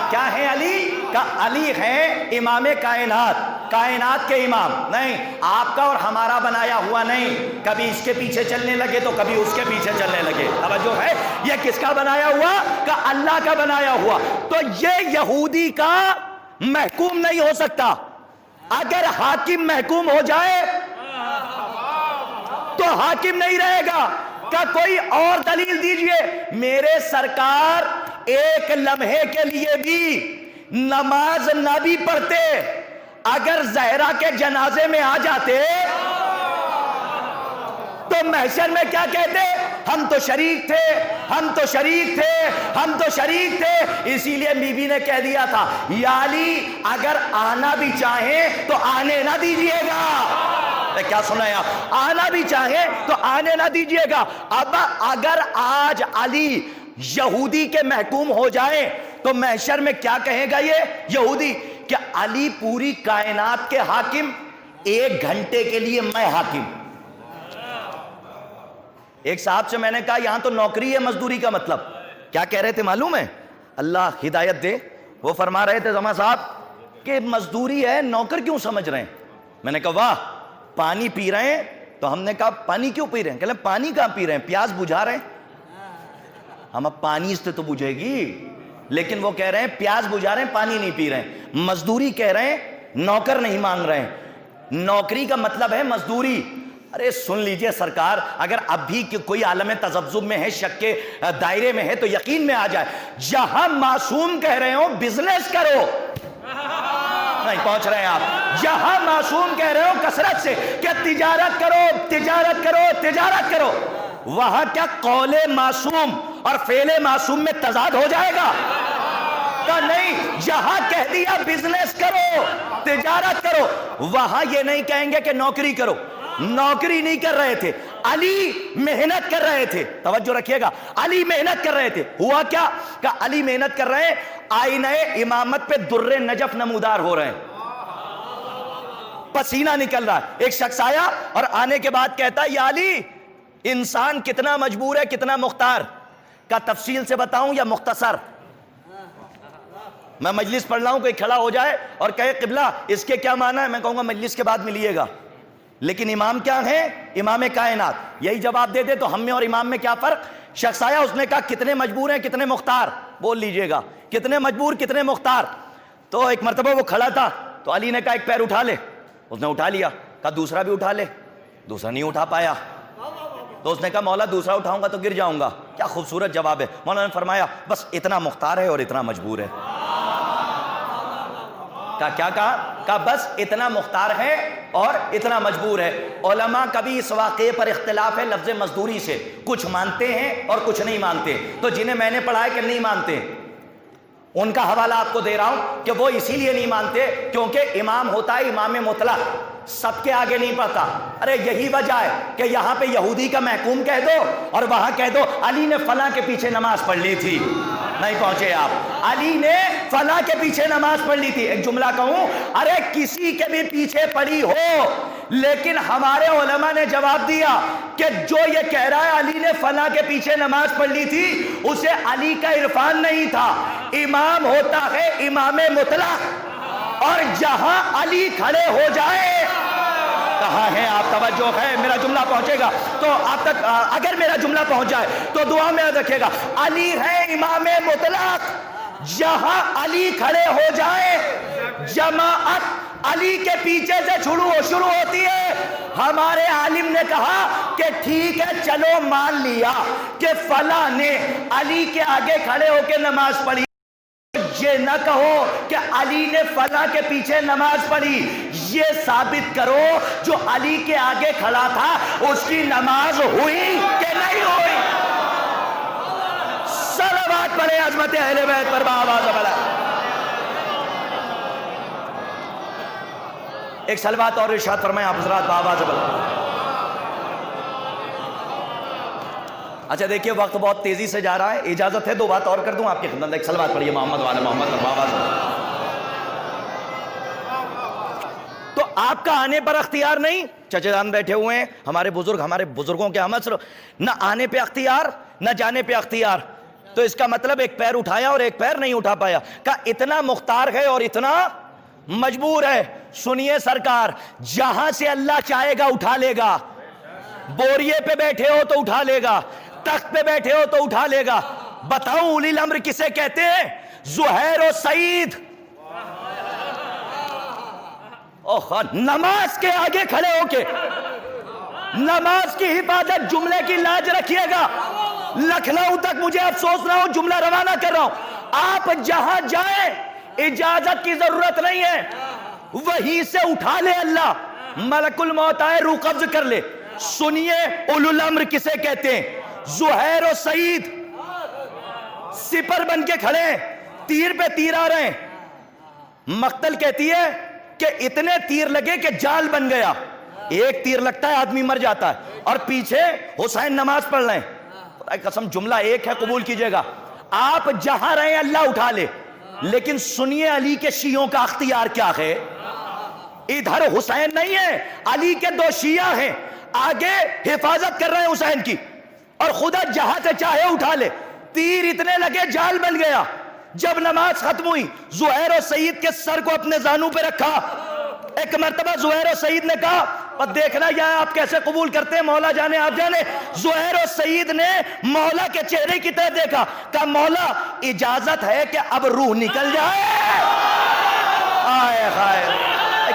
کیا ہے علی؟ کہا علی ہے امام کائنات, کائنات کے امام. نہیں, آپ کا اور ہمارا بنایا ہوا نہیں. کبھی اس کے پیچھے چلنے لگے تو کبھی اس کے پیچھے چلنے لگے. توجہ ہے, یہ کس کا بنایا ہوا؟ کہ اللہ کا بنایا ہوا. تو یہ یہودی کا محکوم نہیں ہو سکتا. اگر حاکم محکوم ہو جائے تو حاکم نہیں رہے گا. کا کوئی اور دلیل دیجئے. میرے سرکار ایک لمحے کے لیے بھی نماز نہ بھی پڑھتے, اگر زہرا کے جنازے میں آ جاتے تو محشر میں کیا کہتے؟ ہم تو شریک تھے, ہم تو شریک تھے, ہم تو شریک تھے. اسی لیے بی بی نے کہہ دیا تھا یا علی اگر آنا بھی چاہیں تو آنے نہ دیجئے گا. کیا سنا ہے آپ؟ آنا بھی چاہیں تو آنے نہ دیجئے گا. اب اگر آج علی یہودی کے محکوم ہو جائیں تو محشر میں کیا کہے گا یہ یہودی؟ کہ علی پوری کائنات کے حاکم, ایک گھنٹے کے لیے میں حاکم. ایک صاحب سے میں نے کہا یہاں تو نوکری ہے مزدوری کا مطلب. کیا کہہ رہے تھے معلوم ہے؟ اللہ ہدایت دے. وہ فرما رہے تھے زما صاحب کہ مزدوری ہے, نوکر کیوں سمجھ رہے ہیں؟ میں نے کہا واہ, پانی پی رہے ہیں. تو ہم نے کہا پانی کیوں پی رہے ہیں؟ کہ پانی کہاں پی رہے ہیں, پیاس بجھا رہے ہیں. ہم اب پانی سے تو بجھے گی, لیکن وہ کہہ رہے ہیں پیاس بجھا رہے ہیں, پانی نہیں پی رہے ہیں. مزدوری کہہ رہے ہیں, نوکر نہیں مانگ رہے ہیں. نوکری کا مطلب ہے مزدوری. ارے سن لیجئے سرکار, اگر اب بھی کوئی عالم تذبذب میں ہے, شک کے دائرے میں ہے تو یقین میں آ جائے. جہاں معصوم کہہ رہے ہو بزنس کرو, نہیں پہنچ رہے ہیں آپ. جہاں معصوم کہہ رہے ہو کثرت سے کہ تجارت کرو تجارت کرو تجارت کرو, وہاں کیا قول معصوم اور فعل معصوم میں تضاد ہو جائے گا؟ کہ نہیں. جہاں کہہ دیا بزنس کرو تجارت کرو, وہاں یہ نہیں کہیں گے کہ نوکری کرو. نوکری نہیں کر رہے تھے. علی محنت کر رہے تھے، توجہ رکھیے گا، علی محنت کر رہے تھے. ہوا کیا کہ علی محنت کر رہے ہیں، آئینہ امامت پہ در نجف نمودار ہو رہے ہیں، پسینہ نکل رہا ہے. ایک شخص آیا اور آنے کے بعد کہتا ہے یا علی انسان کتنا مجبور ہے کتنا مختار. کا تفصیل سے بتاؤں یا مختصر؟ میں مجلس پڑھ رہا ہوں، کوئی کھڑا ہو جائے اور کہے قبلہ اس کے کیا معنی ہے، میں کہوں گا مجلس کے بعد ملیے گا. لیکن امام کیا ہے؟ امام کائنات. یہی جواب دے دے تو ہم میں اور امام میں کیا فرق؟ شخص آیا، اس نے کہا کتنے مجبور ہیں کتنے مختار، بول لیجئے گا کتنے مجبور کتنے مختار. تو ایک مرتبہ وہ کھڑا تھا تو علی نے کہا ایک پیر اٹھا لے، اس نے اٹھا لیا. کہا دوسرا بھی اٹھا لے، دوسرا نہیں اٹھا پایا. تو اس نے کہا مولا دوسرا اٹھاؤں گا تو گر جاؤں گا. کیا خوبصورت جواب ہے. مولانا نے فرمایا بس اتنا مختار ہے اور اتنا مجبور ہے. کیا کہا بس اتنا مختار ہے اور اتنا مجبور ہے. علماء کبھی اس واقعے پر اختلاف ہے لفظ مزدوری سے، کچھ مانتے ہیں اور کچھ نہیں مانتے. تو جنہیں میں نے پڑھا ہے کہ نہیں مانتے، ان کا حوالہ آپ کو دے رہا ہوں کہ وہ اسی لیے نہیں مانتے کیونکہ امام ہوتا ہے امام مطلق، سب کے آگے نہیں پڑھتا. ارے یہی وجہ ہے کہ یہاں پہ یہودی کا محکوم کہہ دو اور وہاں کہہ دو علی نے فلاں کے پیچھے نماز پڑھ لی تھی. نہیں پہنچے آپ. علی نے فلاں کے پیچھے نماز پڑھ لی تھی. ایک جملہ کہوں، ارے کسی کے بھی پیچھے پڑھی ہو، لیکن ہمارے علماء نے جواب دیا کہ جو یہ کہہ رہا ہے علی نے فلاں کے پیچھے نماز پڑھ لی تھی، اسے علی کا عرفان نہیں تھا. امام ہوتا ہے امام مطلق، اور جہاں علی کھڑے ہو جائے. کہاں ہیں آپ؟ توجہ ہے، میرا جملہ پہنچے گا تو آپ تک. اگر میرا جملہ پہنچ جائے تو دعا میں یاد رکھیے گا، علی ہے امام مطلق، جہاں علی کھڑے ہو جائے جماعت علی کے پیچھے سے شروع ہوتی ہے. ہمارے عالم نے کہا کہ ٹھیک ہے چلو مان لیا کہ فلاں نے علی کے آگے کھڑے ہو کے نماز پڑھی، یہ نہ کہو کہ علی نے فلاں کے پیچھے نماز پڑھی. یہ ثابت کرو جو علی کے آگے کھڑا تھا اس کی نماز ہوئی کہ نہیں ہوئی. صلوات پڑھیں عظمت اہل بیت پر بآواز بلند. ایک صلوات اور ارشاد فرمائیں آپ حضرات بآواز بلند. اچھا دیکھیے وقت بہت تیزی سے جا رہا ہے، اجازت ہے دو بات اور کر دوں آپ کی خدمت. ایک صلوات پڑھیے محمد والے محمد پر بآواز بلند. تو آپ کا آنے پر اختیار نہیں، چچا جان بیٹھے ہوئے ہیں ہمارے بزرگوں کے ہم عصر، نہ آنے پہ اختیار نہ جانے پہ اختیار. تو اس کا مطلب ایک پیر اٹھایا اور ایک پیر نہیں اٹھا پایا. کہا اتنا مختار ہے اور اتنا مجبور ہے. سنیے سرکار، جہاں سے اللہ چاہے گا اٹھا لے گا. بوریے پہ بیٹھے ہو تو اٹھا لے گا، تخت پہ بیٹھے ہو تو اٹھا لے گا. بتاؤں اولی الامر کسے کہتے ہیں؟ زہیر و سعید. نماز کے آگے کھڑے ہو کے نماز کی حفاظت، جملے کی لاج رکھیے گا. لکھنؤ تک مجھے افسوس رہا ہوں جملہ روانہ کر رہا ہوں. آپ جہاں جائیں اجازت کی ضرورت نہیں ہے، وہیں سے اٹھا لے اللہ. ملک الموت آئے روح قبض کر لے. سنیے اولو الامر کسے کہتے ہیں؟ زہیر و سعید سپر بن کے کھڑے ہیں، تیر پہ تیر آ رہے ہیں. مقتل کہتی ہے کہ اتنے تیر لگے کہ جال بن گیا. ایک تیر لگتا ہے آدمی مر جاتا ہے، اور پیچھے حسین نماز پڑھ رہے ہیں. قسم جملہ ایک ہے، قبول کیجئے گا. آپ جہاں رہے اللہ اٹھا لے. لیکن سنیے علی کے شیعوں کا اختیار کیا ہے. ادھر حسین نہیں ہے، علی کے دو شیعہ ہیں آگے حفاظت کر رہے ہیں حسین کی، اور خدا جہاں سے چاہے اٹھا لے. تیر اتنے لگے جال بن گیا. جب نماز ختم ہوئی زہیر و سعید کے سر کو اپنے زانوں پہ رکھا. ایک مرتبہ زہیر و سعید نے کہا اور دیکھنا یا آپ کیسے قبول کرتے ہیں مولا جانے آپ جانے. زہیر و سعید نے مولا کے چہرے کی طرف دیکھا، کہا مولا اجازت ہے کہ اب روح نکل جائے. آئے خائر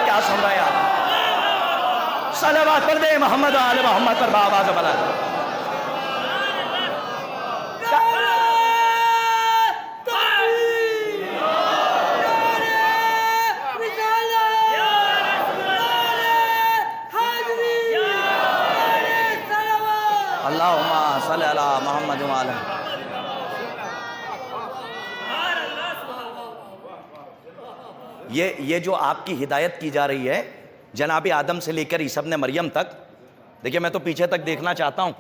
کیا سن رہے ہیں آپ؟ صلوات پڑھ دیں محمد آل محمد پر بآواز بلند. اللہم صلی علی محمد وعلی. یہ جو آپ کی ہدایت کی جا رہی ہے جناب آدم سے لے کر عیسی ابن مریم تک، دیکھیے میں تو پیچھے تک دیکھنا چاہتا ہوں.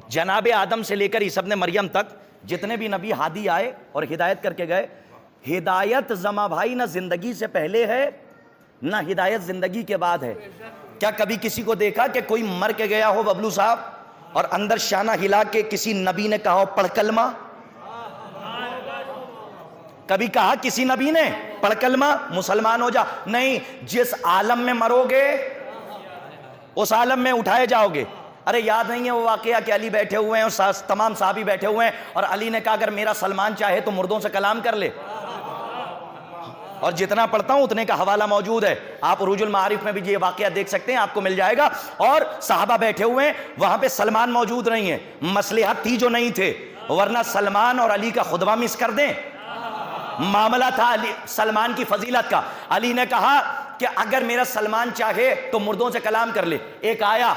جناب آدم سے لے کر عیسی ابن مریم تک جتنے بھی نبی ہادی آئے اور ہدایت کر کے گئے, ہدایت زما بھائی نہ زندگی سے پہلے ہے نہ ہدایت زندگی کے بعد ہے. کیا کبھی کسی کو دیکھا کہ کوئی مر کے گیا ہو ببلو صاحب اور اندر شانہ ہلا کے کسی نبی نے کہا ہو پڑھ کلمہ؟ کبھی کہا کسی نبی نے پڑھ کلمہ مسلمان ہو جا؟ نہیں. جس عالم میں مرو گے اس عالم میں اٹھائے جاؤ گے. ارے یاد نہیں ہے وہ واقعہ کہ علی بیٹھے ہوئے ہیں اور تمام صحابی بیٹھے ہوئے ہیں اور علی نے کہا اگر میرا سلمان چاہے تو مردوں سے کلام کر لے. اور جتنا پڑھتا ہوں اتنے کا حوالہ موجود ہے, آپ عروج المعارف میں بھی یہ واقعہ دیکھ سکتے ہیں, آپ کو مل جائے گا. اور صحابہ بیٹھے ہوئے ہیں, وہاں پہ سلمان موجود نہیں ہے, مصلحت تھی جو نہیں تھے, ورنہ سلمان اور علی کا خطبہ مس کر دیں. معاملہ تھا علی سلمان کی فضیلت کا. علی نے کہا کہ اگر میرا سلمان چاہے تو مردوں سے کلام کر لے. ایک آیا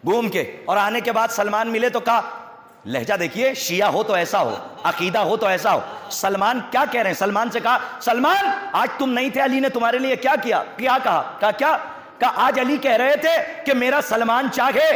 گھوم کے اور آنے کے بعد سلمان ملے تو کہا, لہجہ دیکھیے, شیعہ ہو تو ایسا ہو, عقیدہ ہو تو ایسا ہو. سلمان کیا کہہ رہے ہیں؟ سلمان سے کہا, سلمان آج تم نہیں تھے, علی نے تمہارے لیے کیا کیا؟ کیا کہا؟ کہا آج علی کہہ رہے تھے کہ میرا سلمان چاہے,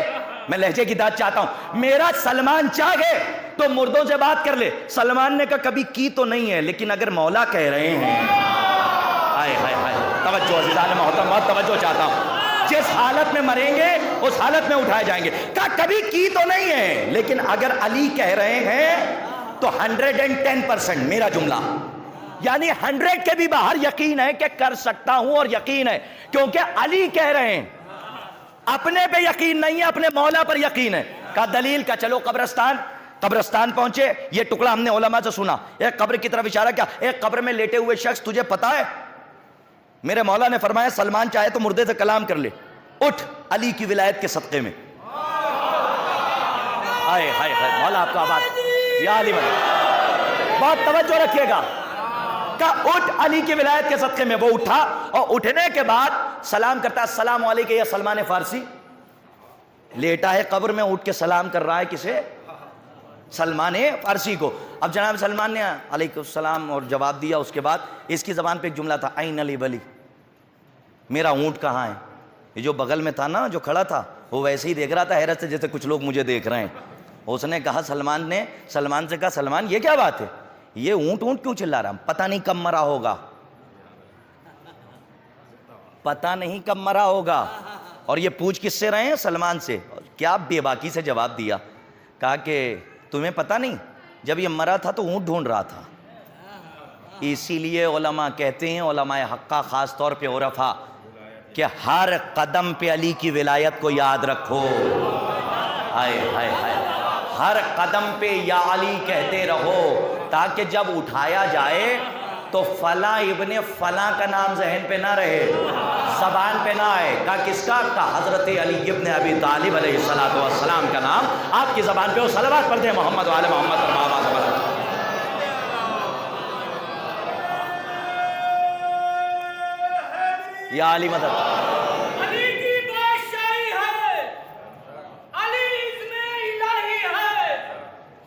میں لہجے کی داد چاہتا ہوں, میرا سلمان چاہے تو مردوں سے بات کر لے. سلمان نے کہا کبھی کی تو نہیں ہے, لیکن اگر مولا کہہ رہے ہیں. ہائے ہائے ہائے, توجہ عزیزان محترم, بہت توجہ چاہتا ہوں. جس حالت میں مریں گے اس حالت میں اٹھائے جائیں گے. کہا کبھی کی تو نہیں ہے, لیکن اگر علی کہہ رہے ہیں تو 110% میرا جملہ, یعنی 100 کے بھی باہر یقین ہے کہ کر سکتا ہوں, اور یقین ہے کیونکہ علی کہہ رہے ہیں. اپنے پہ یقین نہیں ہے, اپنے مولا پر یقین ہے. کہا دلیل کا, چلو قبرستان پہنچے. یہ ٹکڑا ہم نے علماء سے سنا. ایک قبر کی طرف اشارہ کیا, ایک قبر میں لیٹے ہوئے شخص, تجھے پتا ہے میرے مولا نے فرمایا سلمان چاہے تو مردے سے کلام کر لے, اٹھ علی کی ولایت کے صدقے میں. ہائے ہائے ہائے, مولا آپ کا آباد, یا علی مدد, بہت توجہ رکھیے گا. کہا اٹھ علی کی ولایت کے صدقے میں. وہ اٹھا اور اٹھنے کے بعد سلام کرتا, السلام علیکم یا سلمان فارسی. لیٹا ہے قبر میں, اٹھ کے سلام کر رہا ہے کسے؟ سلمان فارسی کو. اب جناب سلمان نے علیکم السلام اور جواب دیا. اس کے بعد اس کی زبان پہ ایک جملہ تھا, عین علی ولی, میرا اونٹ کہاں ہے؟ یہ جو بغل میں تھا نا, جو کھڑا تھا, وہ ویسے ہی دیکھ رہا تھا حیرت سے جیسے کچھ لوگ مجھے دیکھ رہے ہیں. اس نے کہا, سلمان سے کہا, سلمان یہ کیا بات ہے, یہ اونٹ کیوں چلا رہا؟ پتہ نہیں کب مرا ہوگا, پتہ نہیں کب مرا ہوگا. اور یہ پوچھ کس سے رہے ہیں؟ سلمان سے. کیا بے باکی سے جواب دیا. کہا کہ تمہیں پتہ نہیں, جب یہ مرا تھا تو اونٹ ڈھونڈ رہا تھا. اسی لیے علماء کہتے ہیں, علماء حقہ خاص طور پہ عرفا, کہ ہر قدم پہ علی کی ولایت کو یاد رکھو. ہائے ہائے ہائے, ہر قدم پہ یا علی کہتے رہو, تاکہ جب اٹھایا جائے تو فلاں ابن فلاں کا نام ذہن پہ نہ رہے, زبان پہ نہ آئے. کہا کس کا؟ کہا حضرت علی ابن ابی طالب علیہ السلام کا نام آپ کی زبان پہ ہو. صلوات پڑھتے ہیں محمد وعلی محمد اور بابا زبان. یا علی مدد. علی کی بادشاہی ہے, علی عزم الہی ہے,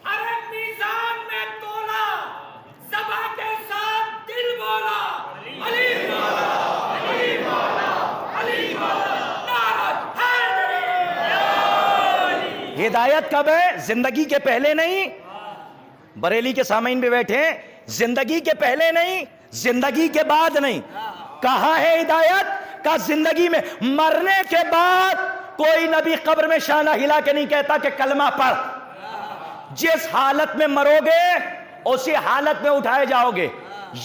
ہر ایک میزان میں تولا, زباں کے ساتھ دل بولا, علی مولا, علی مولا, علی مولا, نعرہ حیدری. ہدایت کب ہے؟ زندگی کے پہلے نہیں. بریلی کے سامعین بھی بیٹھے ہیں, زندگی کے پہلے نہیں, زندگی کے بعد نہیں. کہاں ہے ہدایت؟ کا زندگی میں. مرنے کے بعد کوئی نبی قبر میں شانہ ہلا کے نہیں کہتا کہ کلمہ پڑھ. جس حالت میں مرو گے اسی حالت میں اٹھائے جاؤ گے.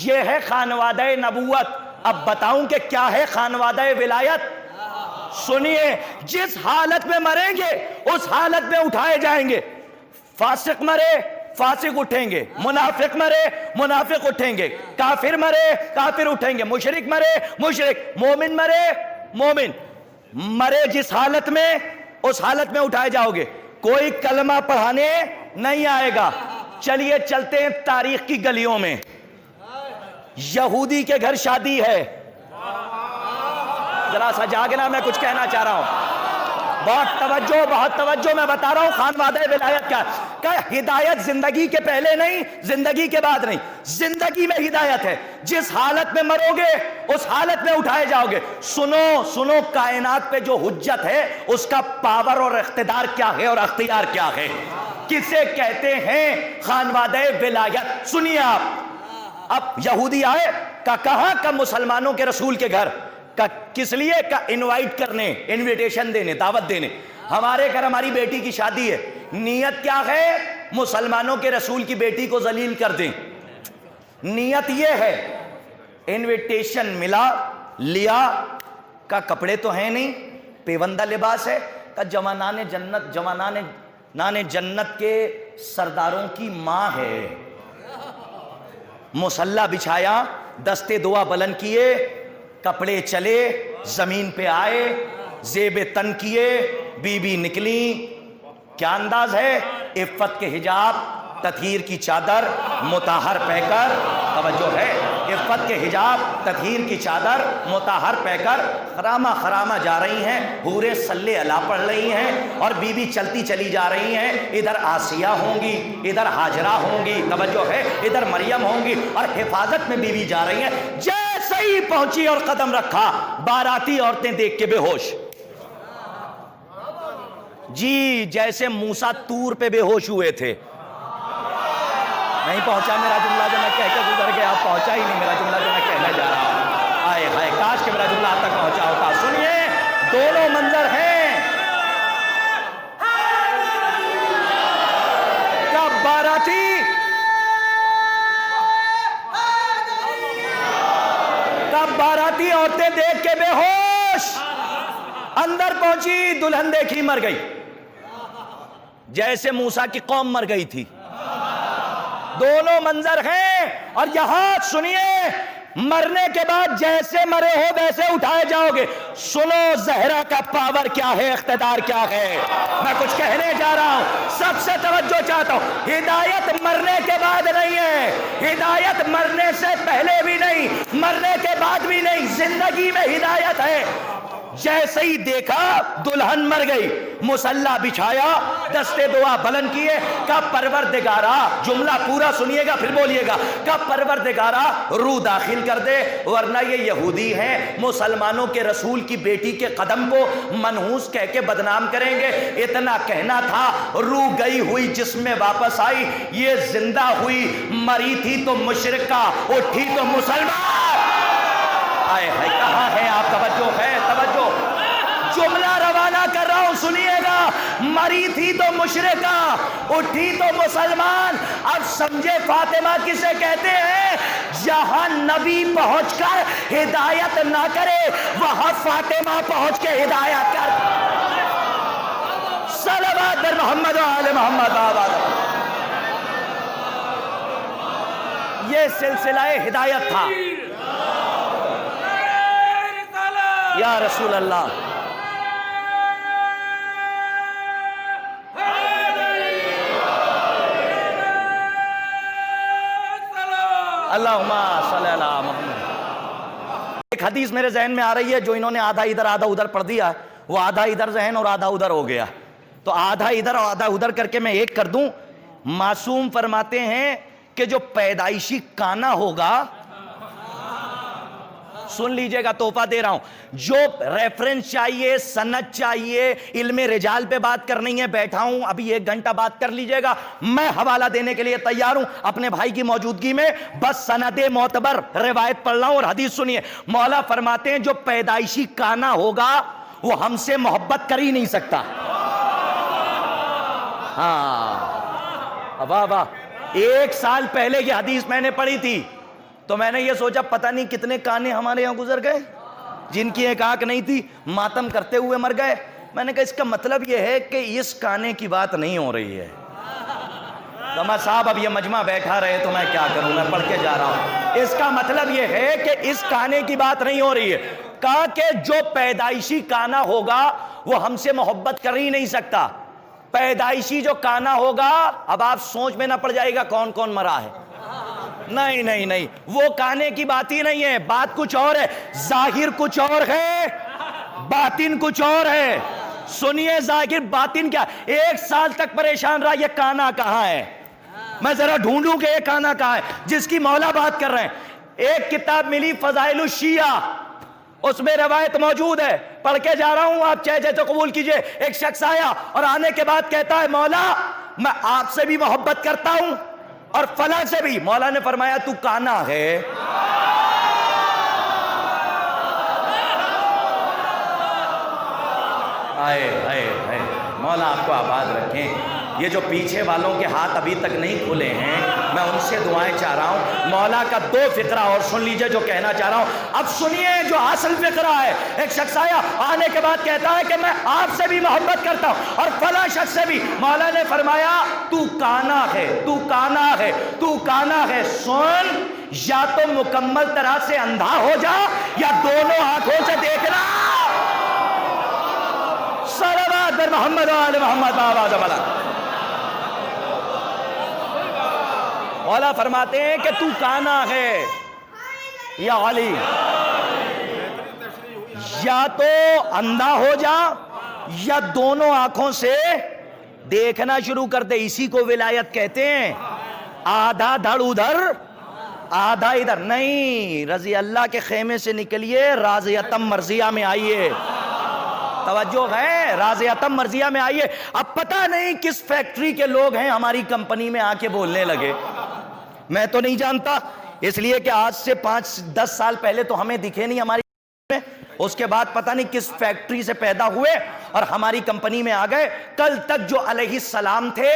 یہ ہے خانوادہ نبوت. اب بتاؤں کہ کیا ہے خانوادہ ولایت؟ سنیے, جس حالت میں مریں گے اس حالت میں اٹھائے جائیں گے. فاسق مرے, فاسق اٹھیں گے. منافق مرے, منافق اٹھیں گے. کافر مرے, کافر اٹھیں گے. مشرک مرے, مشرک. مومن مرے, مومن مرے. جس حالت میں اس حالت میں اٹھائے جاؤ گے. کوئی کلمہ پڑھانے نہیں آئے گا. چلیے چلتے ہیں تاریخ کی گلیوں میں. یہودی کے گھر شادی ہے, ذرا سا جاگنا, میں کچھ کہنا چاہ رہا ہوں. بہت توجہ میں بتا رہا ہوں خانوادہ ولایت کیا کہ ہدایت زندگی کے پہلے نہیں، زندگی کے بعد نہیں، زندگی میں ہدایت ہے. جس حالت میں مرو گے اس حالت میں اٹھائے جاؤ گے. سنو کائنات پہ جو حجت ہے اس کا پاور اور اقتدار کیا ہے اور اختیار کیا ہے، کسے کہتے ہیں خانوادہ ولایت. سنیے آپ، اب یہودی آئے کہاں کا مسلمانوں کے رسول کے گھر کا، کس لیے کا انوائٹ کرنے، انویٹیشن دینے، دعوت دینے. ہمارے گھر ہماری بیٹی کی شادی ہے، نیت کیا ہے؟ مسلمانوں کے رسول کی بیٹی کو ذلیل کر دیں. نیت یہ ہے. انویٹیشن ملا، لیا، کا کپڑے تو ہیں نہیں، پیوندہ لباس ہے، کا جوانان جنت کے سرداروں کی ماں ہے. مصلی بچھایا، دستے دعا بلند کیے، کپڑے چلے، زمین پہ آئے، زیب تن کیے، بی بی نکلی. کیا انداز ہے؟ عفت کے حجاب، تطہیر کی چادر، مطہر پہ کر. توجہ ہے، عفت کے حجاب، تطہیر کی چادر، مطہر پہ کر خرامہ جا رہی ہیں، حوریں صلی اللہ پڑھ رہی ہیں اور بی بی چلتی چلی جا رہی ہیں. ادھر آسیہ ہوں گی، ادھر ہاجرہ ہوں گی، توجہ ہے، ادھر مریم ہوں گی اور حفاظت میں بی بی جا رہی ہیں. جیسے ہی پہنچی اور قدم رکھا، باراتی عورتیں دیکھ کے بے ہوش. جی جیسے موسیٰ طور پہ بے ہوش ہوئے تھے. نہیں پہنچا میرا جملہ جو میں کہہ کے گزر گیا، پہنچا ہی نہیں میرا جملہ جو میں کہنے جا رہا ہوں. آئے ہائے کاش کہ میرا جملہ آپ تک پہنچا ہوتا. سنیے، دونوں منظر ہیں. کب باراتی عورتیں دیکھ کے بے ہوش، اندر پہنچی، دلہن دیکھی مر گئی، جیسے موسیٰ کی قوم مر گئی تھی. دونوں منظر ہیں. اور یہاں سنیے، مرنے کے بعد جیسے مرے ہو ویسے اٹھائے جاؤ گے. سنو زہرا کا پاور کیا ہے، اقتدار کیا ہے. میں کچھ کہنے جا رہا ہوں، سب سے توجہ چاہتا ہوں. ہدایت مرنے کے بعد نہیں ہے، ہدایت مرنے سے پہلے بھی نہیں، مرنے کے بعد بھی نہیں، زندگی میں ہدایت ہے. جیسے ہی دیکھا دلہن مر گئی، مصلی بچھایا، دستے دعا بلند کیے، کہ پروردگارا، جملہ پورا سنیے گا پھر بولیے گا، کہ پروردگارا روح داخل کر دے، ورنہ یہ یہودی ہیں، مسلمانوں کے رسول کی بیٹی کے قدم کو منحوس کہہ کے بدنام کریں گے. اتنا کہنا تھا، روح گئی ہوئی جسم میں واپس آئی. یہ زندہ ہوئی، مری تھی تو مشرکہ، اٹھی تو مسلمان. آئے ہے، کہاں ہے آپ؟ توجہ ہے، توجہ. جملہ روانہ کر رہا ہوں، سنیے گا. مری تھی تو مشرکہ، اٹھی تو مسلمان. اب سمجھے فاطمہ کسے کہتے ہیں؟ جہاں نبی پہنچ کر ہدایت نہ کرے، وہاں فاطمہ پہنچ کے ہدایت کر. صلوات بر محمد و آل محمد. یہ سلسلہ ہدایت تھا. یا رسول اللہ. اللہم صلی اللہ محمد. ایک حدیث میرے ذہن میں آ رہی ہے، جو انہوں نے آدھا ادھر آدھا ادھر پڑھ دیا، وہ آدھا ادھر ذہن اور آدھا ادھر ہو گیا. تو آدھا ادھر اور آدھا ادھر کر کے میں ایک کر دوں. معصوم فرماتے ہیں کہ جو پیدائشی کانا ہوگا، سن لیجئے گا، تحفہ دے رہا ہوں، جو ریفرنس چاہیے، سند چاہیے، علم رجال پہ بات کرنی ہے، بیٹھا ہوں ابھی 1 گھنٹہ بات کر لیجئے گا، میں حوالہ دینے کے لیے تیار ہوں اپنے بھائی کی موجودگی میں. بس سند معتبر روایت پڑھ رہا ہوں اور حدیث سنیے. مولا فرماتے ہیں جو پیدائشی کانا ہوگا وہ ہم سے محبت کر ہی نہیں سکتا. ہاں واہ واہ. 1 سال پہلے یہ حدیث میں نے پڑھی تھی تو میں نے یہ سوچا پتہ نہیں کتنے کانے ہمارے یہاں گزر گئے جن کی ایک آنکھ نہیں تھی، ماتم کرتے ہوئے مر گئے. میں نے کہا اس کا مطلب یہ ہے کہ اس کانے کی بات نہیں ہو رہی ہے. گما صاحب اب یہ مجمع بیٹھا رہے تو میں کیا کروں، میں پڑھ کے جا رہا ہوں. اس کا مطلب یہ ہے کہ اس کانے کی بات نہیں ہو رہی ہے. کہا کہ جو پیدائشی کانا ہوگا وہ ہم سے محبت کر ہی نہیں سکتا. پیدائشی جو کانا ہوگا، اب آپ سوچ میں نہ پڑ جائے گا کون کون مرا ہے. نہیں نہیں نہیں، وہ کانے کی بات ہی نہیں ہے، بات کچھ اور ہے. ظاہر کچھ اور ہے، باطن کچھ اور ہے. سنیے ظاہر باطن کیا. 1 سال تک پریشان رہا یہ کانا کہاں ہے, میں ذرا ڈھونڈوں کہ یہ کانا کہاں ہے جس کی مولا بات کر رہے ہیں. ایک کتاب ملی فضائل الشیعہ, اس میں روایت موجود ہے, پڑھ کے جا رہا ہوں, آپ چاہے تو قبول کیجئے. ایک شخص آیا اور آنے کے بعد کہتا ہے مولا میں آپ سے بھی محبت کرتا ہوں اور فلاں سے بھی. مولا نے فرمایا تو کانا ہے. آئے آئے آئے, مولا آپ کو آباد رکھیں. یہ جو پیچھے والوں کے ہاتھ ابھی تک نہیں کھلے ہیں میں ان سے دعائیں چاہ رہا ہوں. مولا کا 2 فقرہ اور سن لیجئے جو کہنا چاہ رہا ہوں. اب سنیے جو اصل فقرہ ہے. ایک شخص آیا, آنے کے بعد کہتا ہے کہ میں آپ سے بھی محبت کرتا ہوں اور فلاں شخص سے بھی. مولا نے فرمایا تو کانا ہے, تو کانا ہے, تو کانا ہے. سن, یا تو مکمل طرح سے اندھا ہو جا یا دونوں آنکھوں سے دیکھنا. صلوات بر محمد و آل محمد. آواز والا مولا فرماتے ہیں کہ تو کانا ہے یا علی, یا تو اندھا ہو جا یا دونوں آنکھوں سے دیکھنا شروع کر دے. اسی کو ولایت کہتے ہیں. آدھا دھڑ ادھر آدھا ادھر نہیں. رضی اللہ کے خیمے سے نکلیے, راضیتم مرضیہ میں آئیے. توجہ ہے, راضیتم مرضیہ میں آئیے. اب پتہ نہیں کس فیکٹری کے لوگ ہیں ہماری کمپنی میں آ کے بولنے لگے, میں تو نہیں جانتا. اس لیے کہ آج سے 5-10 سال پہلے تو ہمیں دکھے نہیں ہماری میں, اس کے بعد پتہ نہیں کس فیکٹری سے پیدا ہوئے اور ہماری کمپنی میں آ گئے. کل تک جو علیہ السلام تھے,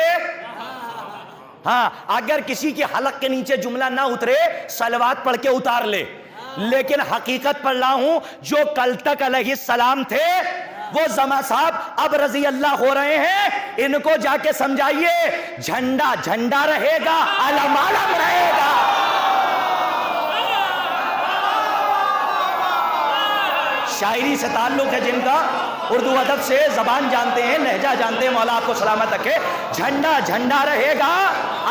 ہاں اگر کسی کی حلق کے نیچے جملہ نہ اترے صلوات پڑھ کے اتار لے, لیکن حقیقت پڑھ رہا ہوں جو کل تک علیہ السلام تھے وہ زما صاحب اب رضی اللہ ہو رہے ہیں. ان کو جا کے سمجھائیے جھنڈا جھنڈا رہے گا, علم علم رہے گا. شاعری سے تعلق ہے جن کا, اردو ادب سے زبان جانتے ہیں, لہجہ جانتے ہیں, مولا آپ کو سلامت رکھے. جھنڈا جھنڈا رہے گا,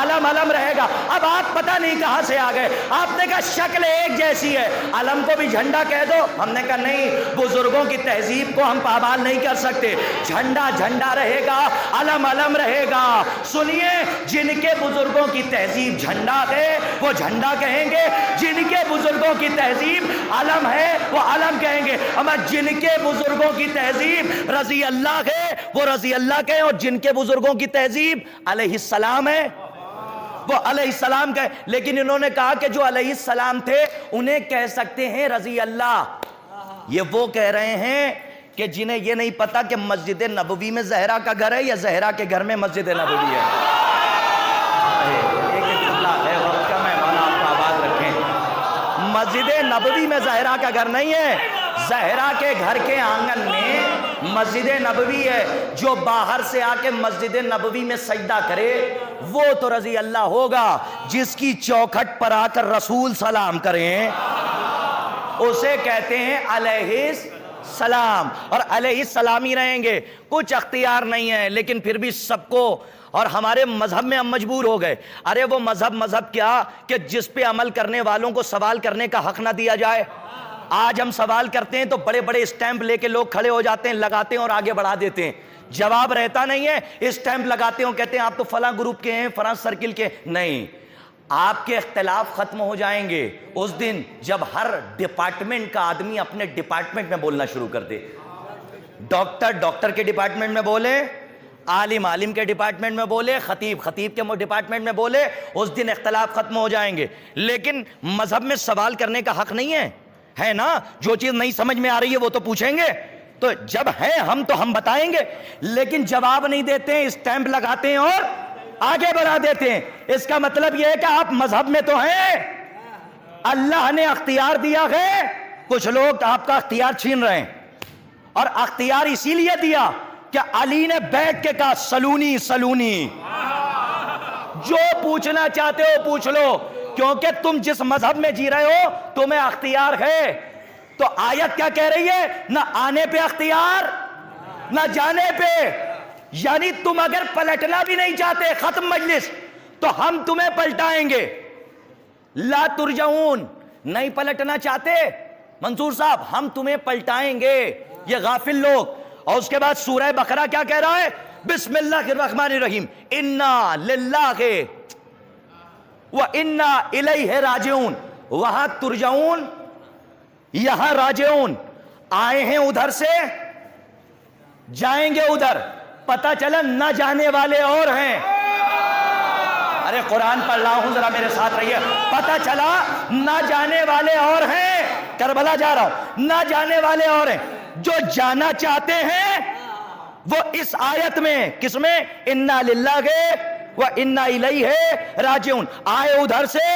علم علم رہے گا. اب آپ پتہ نہیں کہاں سے آ گئے, آپ نے کہا شکل ایک جیسی ہے, علم کو بھی جھنڈا کہہ دو. ہم نے کہا نہیں, بزرگوں کی تہذیب کو ہم پامال نہیں کر سکتے. جھنڈا جھنڈا رہے گا, علم علم رہے گا. سنیے, جن کے بزرگوں کی تہذیب جھنڈا ہے وہ جھنڈا کہیں گے, جن کے بزرگوں کی تہذیب علم ہے وہ علم کہیں گے. اما جن کے بزرگوں کی تہذیب رضی اللہ ہے وہ رضی اللہ کہیں, اور جن کے بزرگوں کی تہذیب علیہ السلام ہے وہ علیہ السلام کہیں. لیکن انہوں نے کہا کہ جو علیہ السلام تھے انہیں کہہ سکتے ہیں رضی اللہ. یہ وہ کہہ رہے ہیں کہ جنہیں یہ نہیں پتا کہ مسجد نبوی میں زہرا کا گھر ہے یا زہرا کے گھر میں مسجد نبوی ہے. ایک اطلاع ہے وقت کا, میں مولا آپ کو آباد رکھیں. مسجد نبوی میں زہرا کا گھر نہیں ہے, زہرا کے گھر کے آنگن میں مسجد نبوی ہے. جو باہر سے آ کے مسجد نبوی میں سجدہ کرے وہ تو رضی اللہ ہوگا. جس کی چوکھٹ پر آ کر رسول سلام کریں اسے کہتے ہیں علیہ السلام, اور علیہ السلام ہی رہیں گے. کچھ اختیار نہیں ہے لیکن پھر بھی سب کو, اور ہمارے مذہب میں ہم مجبور ہو گئے. ارے وہ مذہب کیا کہ جس پہ عمل کرنے والوں کو سوال کرنے کا حق نہ دیا جائے. آج ہم سوال کرتے ہیں تو بڑے بڑے اسٹیمپ لے کے لوگ کھڑے ہو جاتے ہیں, لگاتے ہیں اور آگے بڑھا دیتے ہیں. جواب رہتا نہیں ہے, اسٹیمپ لگاتے ہیں, کہتے ہیں آپ تو فلاں گروپ کے ہیں, فلاں سرکل کے. نہیں, آپ کے اختلاف ختم ہو جائیں گے اس دن جب ہر ڈپارٹمنٹ کا آدمی اپنے ڈپارٹمنٹ میں بولنا شروع کر دے. ڈاکٹر کے ڈپارٹمنٹ میں بولے, عالم کے ڈپارٹمنٹ میں بولے, خطیب کے ڈپارٹمنٹ میں بولے. اس دن اختلاف ختم ہو جائیں گے. لیکن مذہب میں سوال کرنے کا حق نہیں ہے نا. جو چیز نہیں سمجھ میں آ رہی ہے وہ تو پوچھیں گے, تو جب ہے ہم تو ہم بتائیں گے. لیکن جواب نہیں دیتے ہیں, اسٹیمپ لگاتے ہیں اور آگے بڑھا دیتے ہیں. اس کا مطلب یہ ہے کہ آپ مذہب میں تو ہیں, اللہ نے اختیار دیا ہے, کچھ لوگ آپ کا اختیار چھین رہے ہیں. اور اختیار اسی لیے دیا کہ علی نے بیٹھ کے کہا سلونی سلونی, جو پوچھنا چاہتے ہو پوچھ لو, کیونکہ تم جس مذہب میں جی رہے ہو تمہیں اختیار ہے. تو آیت کیا کہہ رہی ہے, نہ آنے پہ اختیار نہ جانے پہ. یعنی تم اگر پلٹنا بھی نہیں چاہتے, ختم مجلس, تو ہم تمہیں پلٹائیں گے. لا ترجعون, نہیں پلٹنا چاہتے منصور صاحب, ہم تمہیں پلٹائیں گے. یہ غافل لوگ, اور اس کے بعد سورہ بقرہ کیا کہہ رہا ہے؟ بسم اللہ الرحمن الرحیم انا للہ و انا الیہ راجعون. وہاں ترجعون، یہاں راجعون. آئے ہیں ادھر سے، جائیں گے ادھر. پتہ چلا نہ جانے والے اور ہیں. ارے قرآن پڑھ رہا ہوں، ذرا میرے ساتھ رہیے. پتہ چلا نہ جانے والے اور ہیں. کربلا جا رہا ہوں، نہ جانے والے اور ہیں. جو جانا چاہتے ہیں وہ اس آیت میں، کس میں؟ انا للہ و انا الیہ راجعون. آئے ادھر سے،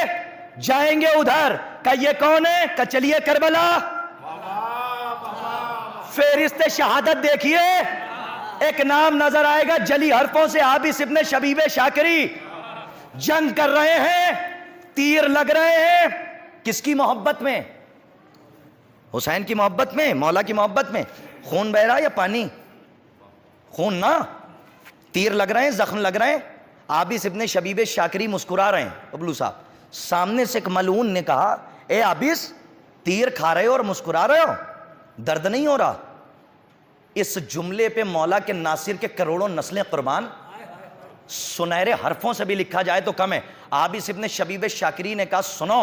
جائیں گے ادھر. کہ یہ کون ہے؟ کہ چلیے کربلا. فہرست شہادت دیکھیے، ایک نام نظر آئے گا جلی حرفوں سے، عابس ابن شبیب شاکری. جنگ کر رہے ہیں، تیر لگ رہے ہیں. کس کی محبت میں؟ حسین کی محبت میں، مولا کی محبت میں. خون بہ رہا یا پانی؟ خون نا. تیر لگ رہے ہیں، زخم لگ رہے ہیں. عابس ابن شبیب شاکری مسکرا رہے ہیں. ابلو صاحب سامنے سے ایک ملعون نے کہا اے عابس، تیر کھا رہے ہو اور مسکرا رہے ہو، درد نہیں ہو رہا؟ اس جملے پہ مولا کے ناصر کے کروڑوں نسلیں قربان. سنہرے حرفوں سے بھی لکھا جائے تو کم ہے. عابس ابن شبیب شاکری نے کہا سنو،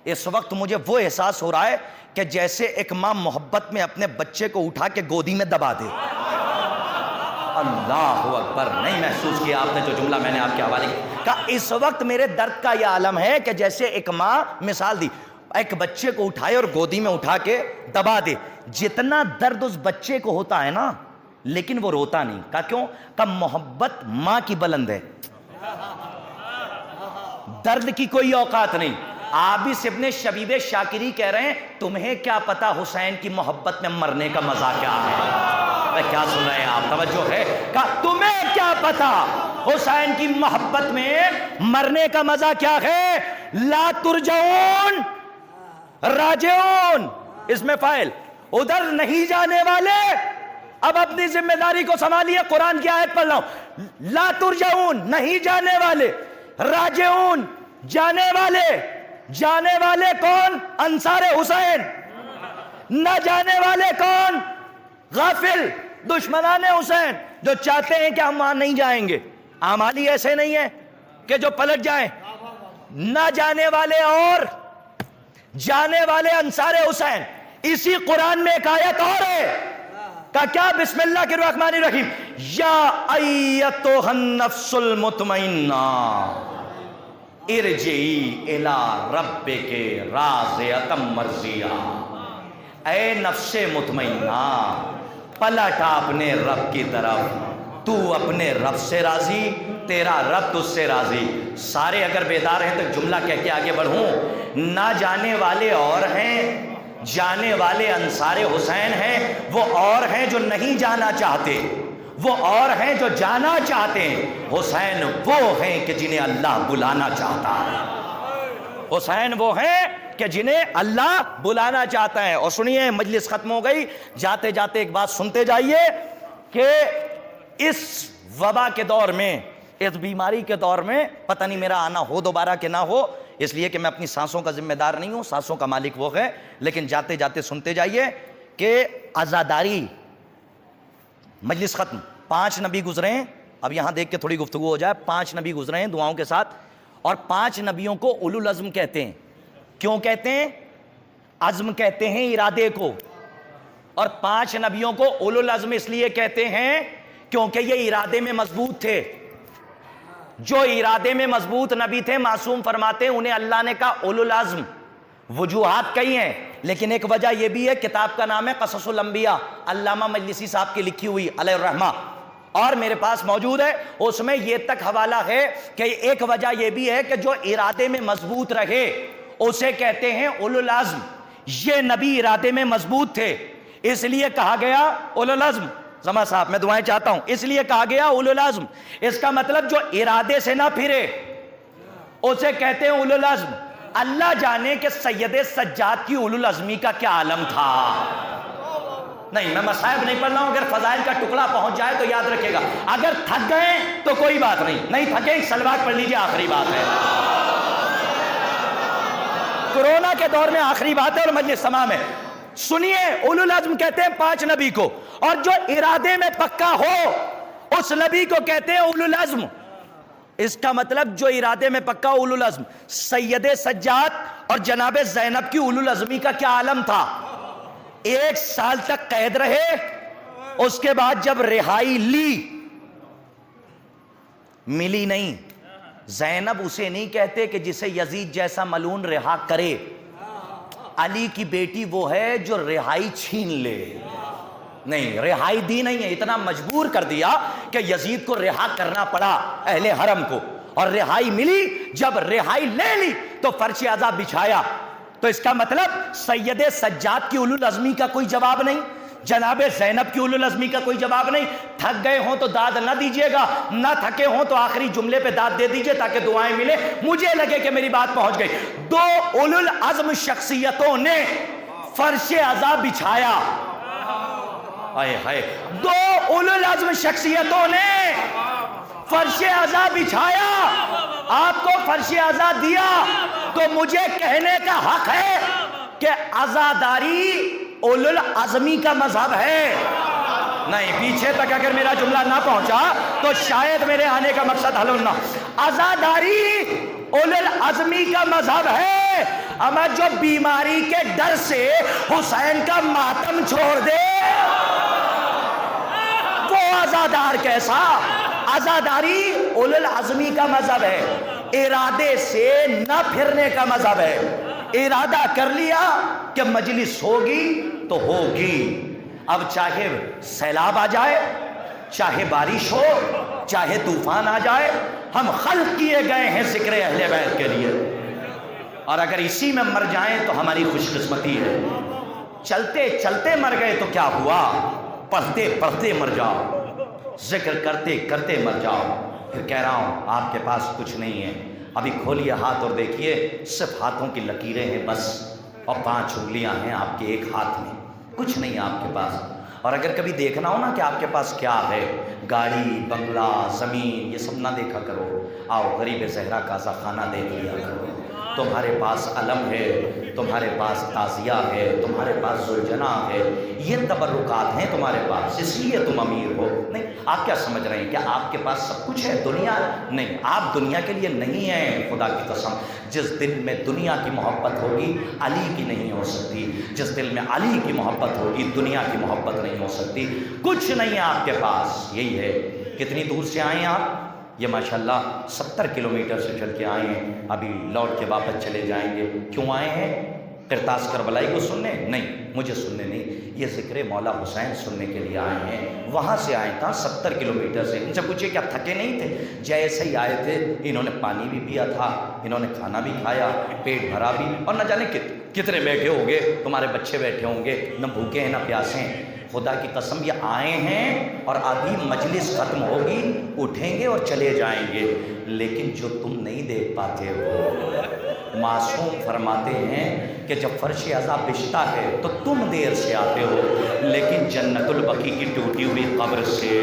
اس وقت مجھے وہ احساس ہو رہا ہے کہ جیسے ایک ماں محبت میں اپنے بچے کو اٹھا کے گودی میں دبا دے. اللہ اکبر. نہیں محسوس کیا آپ نے جو جملہ میں نے آپ کے حوالے کہا؟ اس وقت میرے درد کا یہ عالم ہے کہ جیسے ایک ماں، مثال دی، ایک بچے کو اٹھائے اور گودی میں اٹھا کے دبا دے. جتنا درد اس بچے کو ہوتا ہے نا، لیکن وہ روتا نہیں. کہا کیوں؟ کہ محبت ماں کی بلند ہے، درد کی کوئی اوقات نہیں. عابس ابن شبیب شاکری کہہ رہے ہیں تمہیں کیا پتا حسین کی محبت میں مرنے کا مزہ کیا ہے؟ کیا سن رہے ہیں آپ؟ توجہ ہے. کہا تمہیں کیا پتا حسین کی محبت میں مرنے کا مزہ کیا ہے؟ لا ترجعون راجعون. اس میں فاعل، ادھر نہیں جانے والے. اب اپنی ذمہ داری کو سنبھالیے. قرآن کی آیت پڑھ رہا ہوں. لا ترجعون نہیں جانے والے، راجعون جانے والے. جانے والے کون؟ انصار حسین. نہ جانے والے کون؟ غافل دشمنان حسین، جو چاہتے ہیں کہ ہم وہاں نہیں جائیں گے. اعمالی ایسے نہیں ہے کہ جو پلٹ جائیں. نہ جانے والے اور جانے والے انصار حسین. اسی قرآن میں ایک آیت اور ہے کہ کیا؟ بسم اللہ الرحمن الرحیم یا ایتھا النفس المطمئنہ ارجعی الی ربک راضیۃ مرضیہ. اے نفس مطمئنہ، پلٹ اپنے رب کی طرف. تو اپنے رب سے راضی، تیرا رب تجھ سے راضی. سارے اگر بیدار ہیں تو جملہ کہہ کے آگے بڑھوں. نہ جانے والے اور ہیں، جانے والے انصار حسین ہیں. وہ اور ہیں جو نہیں جانا چاہتے، وہ اور ہیں جو جانا چاہتے ہیں. حسین وہ ہیں کہ جنہیں اللہ بلانا چاہتا ہے. حسین وہ ہیں کہ جنہیں اللہ بلانا چاہتا ہے. اور سنیے، مجلس ختم ہو گئی، جاتے جاتے ایک بات سنتے جائیے کہ اس وبا کے دور میں، اس بیماری کے دور میں، پتہ نہیں میرا آنا ہو دوبارہ کہ نہ ہو، اس لیے کہ میں اپنی سانسوں کا ذمہ دار نہیں ہوں، سانسوں کا مالک وہ ہے. لیکن جاتے جاتے سنتے جائیے کہ عزاداری. مجلس ختم. 5 نبی گزرے ہیں. اب یہاں دیکھ کے تھوڑی گفتگو ہو جائے. 5 نبی گزرے ہیں دعاؤں کے ساتھ، اور 5 نبیوں کو اولو العزم کہتے ہیں. کیوں کہتے ہیں؟ عزم کہتے ہیں ارادے کو. اور 5 نبیوں کو اولو العزم اس لیے کہتے ہیں کیونکہ یہ ارادے میں مضبوط تھے. جو ارادے میں مضبوط نبی تھے، معصوم فرماتے ہیں انہیں اللہ نے کہا اولو العزم. وجوہات کئی ہیں، لیکن ایک وجہ یہ بھی ہے، کتاب کا نام ہے قصص الانبیاء، علامہ مجلسی صاحب کی لکھی ہوئی علیہ الرحمہ، اور میرے پاس موجود ہے. اس میں یہ تک حوالہ ہے کہ ایک وجہ یہ بھی ہے کہ جو ارادے میں مضبوط رہے اسے کہتے ہیں اولو العزم. یہ نبی ارادے میں مضبوط تھے، اس لیے کہا گیا اولو العزم. زما صاحب میں دعائیں چاہتا ہوں. اس لیے کہا گیا اولو العزم. اس کا مطلب جو ارادے سے نہ پھرے اسے کہتے ہیں اولو العزم. اللہ جانے کہ سید سجاد کی اولو العزمی کا کیا عالم تھا. نہیں، میں مصائب نہیں پڑھ رہا ہوں. اگر فضائل کا ٹکڑا پہنچ جائے تو یاد رکھے گا. اگر تھک گئے تو کوئی بات نہیں تھکے صلوات پڑھ لیجیے. آخری بات ہے، کورونا کے دور میں آخری بات ہے اور مجلس تمام ہے. سنیے، اولو العزم کہتے ہیں 5 نبی کو. اور جو ارادے میں پکا ہو اس نبی کو کہتے ہیں اولو العزم. اس کا مطلب جو ارادے میں پکا اولو العزم. سید سجاد اور جناب زینب کی اولو العزمی کا کیا عالم تھا؟ 1 سال تک قید رہے، اس کے بعد جب رہائی لی، ملی نہیں. زینب اسے نہیں کہتے کہ جسے یزید جیسا ملعون رہا کرے. علی کی بیٹی وہ ہے جو رہائی چھین لے. نہیں، رہائی دی نہیں ہے، اتنا مجبور کر دیا کہ یزید کو رہا کرنا پڑا اہل حرم کو، اور رہائی ملی. جب رہائی لے لی تو فرش عذاب بچھایا. تو اس کا مطلب سید سجاد کی اولو العزمی کا کوئی جواب نہیں، جناب زینب کی اولو العزمی کا کوئی جواب نہیں. تھک گئے ہوں تو داد نہ دیجیے گا، نہ تھکے ہوں تو آخری جملے پہ داد دے دیجیے تاکہ دعائیں ملے. مجھے لگے کہ میری بات پہنچ گئی. 2 اولو العزم شخصیتوں نے فرش عذاب بچھایا. آئے ہائے، 2 اولو العزم شخصیتوں نے فرش عذاب بچھایا. آپ کو فرش عذاب دیا تو مجھے کہنے کا حق ہے کہ عزاداری اولو العزمی کا مذہب ہے. نہیں، پیچھے تک اگر میرا جملہ نہ پہنچا تو شاید میرے آنے کا مقصد حل نہ. عزاداری اولو العزمی کا مذہب ہے. اما جو بیماری کے ڈر سے حسین کا ماتم چھوڑ دے وہ عزادار کیسا؟ عزاداری اولو العزمی کا مذہب ہے. ارادے سے نہ پھرنے کا مذہب ہے. ارادہ کر لیا کہ مجلس ہوگی تو ہوگی. اب چاہے سیلاب آ جائے، چاہے بارش ہو، چاہے طوفان آ جائے، ہم خلق کیے گئے ہیں ذکر اہل بیت کے لیے، اور اگر اسی میں مر جائیں تو ہماری خوش قسمتی ہے. چلتے چلتے مر گئے تو کیا ہوا؟ پڑھتے پڑھتے مر جاؤ، ذکر کرتے کرتے مر جاؤ. پھر کہہ رہا ہوں آپ کے پاس کچھ نہیں ہے. ابھی کھولیے ہاتھ اور دیکھیے، صرف ہاتھوں کی لکیریں ہیں بس، اور 5 انگلیاں ہیں آپ کے ایک ہاتھ میں، کچھ نہیں آپ کے پاس. اور اگر کبھی دیکھنا ہو نا کہ آپ کے پاس کیا ہے، گاڑی، بنگلہ، زمین، یہ سب نہ دیکھا کرو. آؤ غریب زہرا کا خانہ دیکھ لیا کرو. تمہارے پاس علم ہے، تمہارے پاس تعزیہ ہے، تمہارے پاس ذوالجناح ہے، یہ تبرکات ہیں تمہارے پاس، اس لیے تم امیر ہو. نہیں، آپ کیا سمجھ رہے ہیں کہ آپ کے پاس سب کچھ ہے؟ دنیا نہیں، آپ دنیا کے لیے نہیں ہیں. خدا کی قسم، جس دل میں دنیا کی محبت ہوگی علی کی نہیں ہو سکتی. جس دل میں علی کی محبت ہوگی دنیا کی محبت نہیں ہو سکتی. کچھ نہیں ہے آپ کے پاس. یہی ہے. کتنی دور سے آئے ہیں آپ؟ یہ ماشاءاللہ 70 کلومیٹر سے چل کے آئے ہیں. ابھی لوٹ کے واپس چلے جائیں گے. کیوں آئے ہیں؟ قرطاس کربلائی کو سننے؟ نہیں، مجھے سننے نہیں، یہ ذکر مولا حسین سننے کے لیے آئے ہیں. وہاں سے آئے تھا 70 کلومیٹر سے. ان سے پوچھے کیا تھکے نہیں تھے؟ جیسے ہی آئے تھے انہوں نے پانی بھی پیا تھا، انہوں نے کھانا بھی کھایا، پیٹ بھرا بھی، اور نہ جانے کتنے بیٹھے ہوں گے، تمہارے بچے بیٹھے ہوں گے، نہ بھوکے ہیں نہ پیاسے ہیں. خدا کی قسم یہ آئے ہیں اور ابھی مجلس ختم ہوگی، اٹھیں گے اور چلے جائیں گے. لیکن جو تم نہیں دیکھ پاتے ہو، معصوم فرماتے ہیں کہ جب فرش عذاب بچھتا ہے تو تم دیر سے آتے ہو، لیکن جنت البقیع کی ٹوٹی ہوئی قبر سے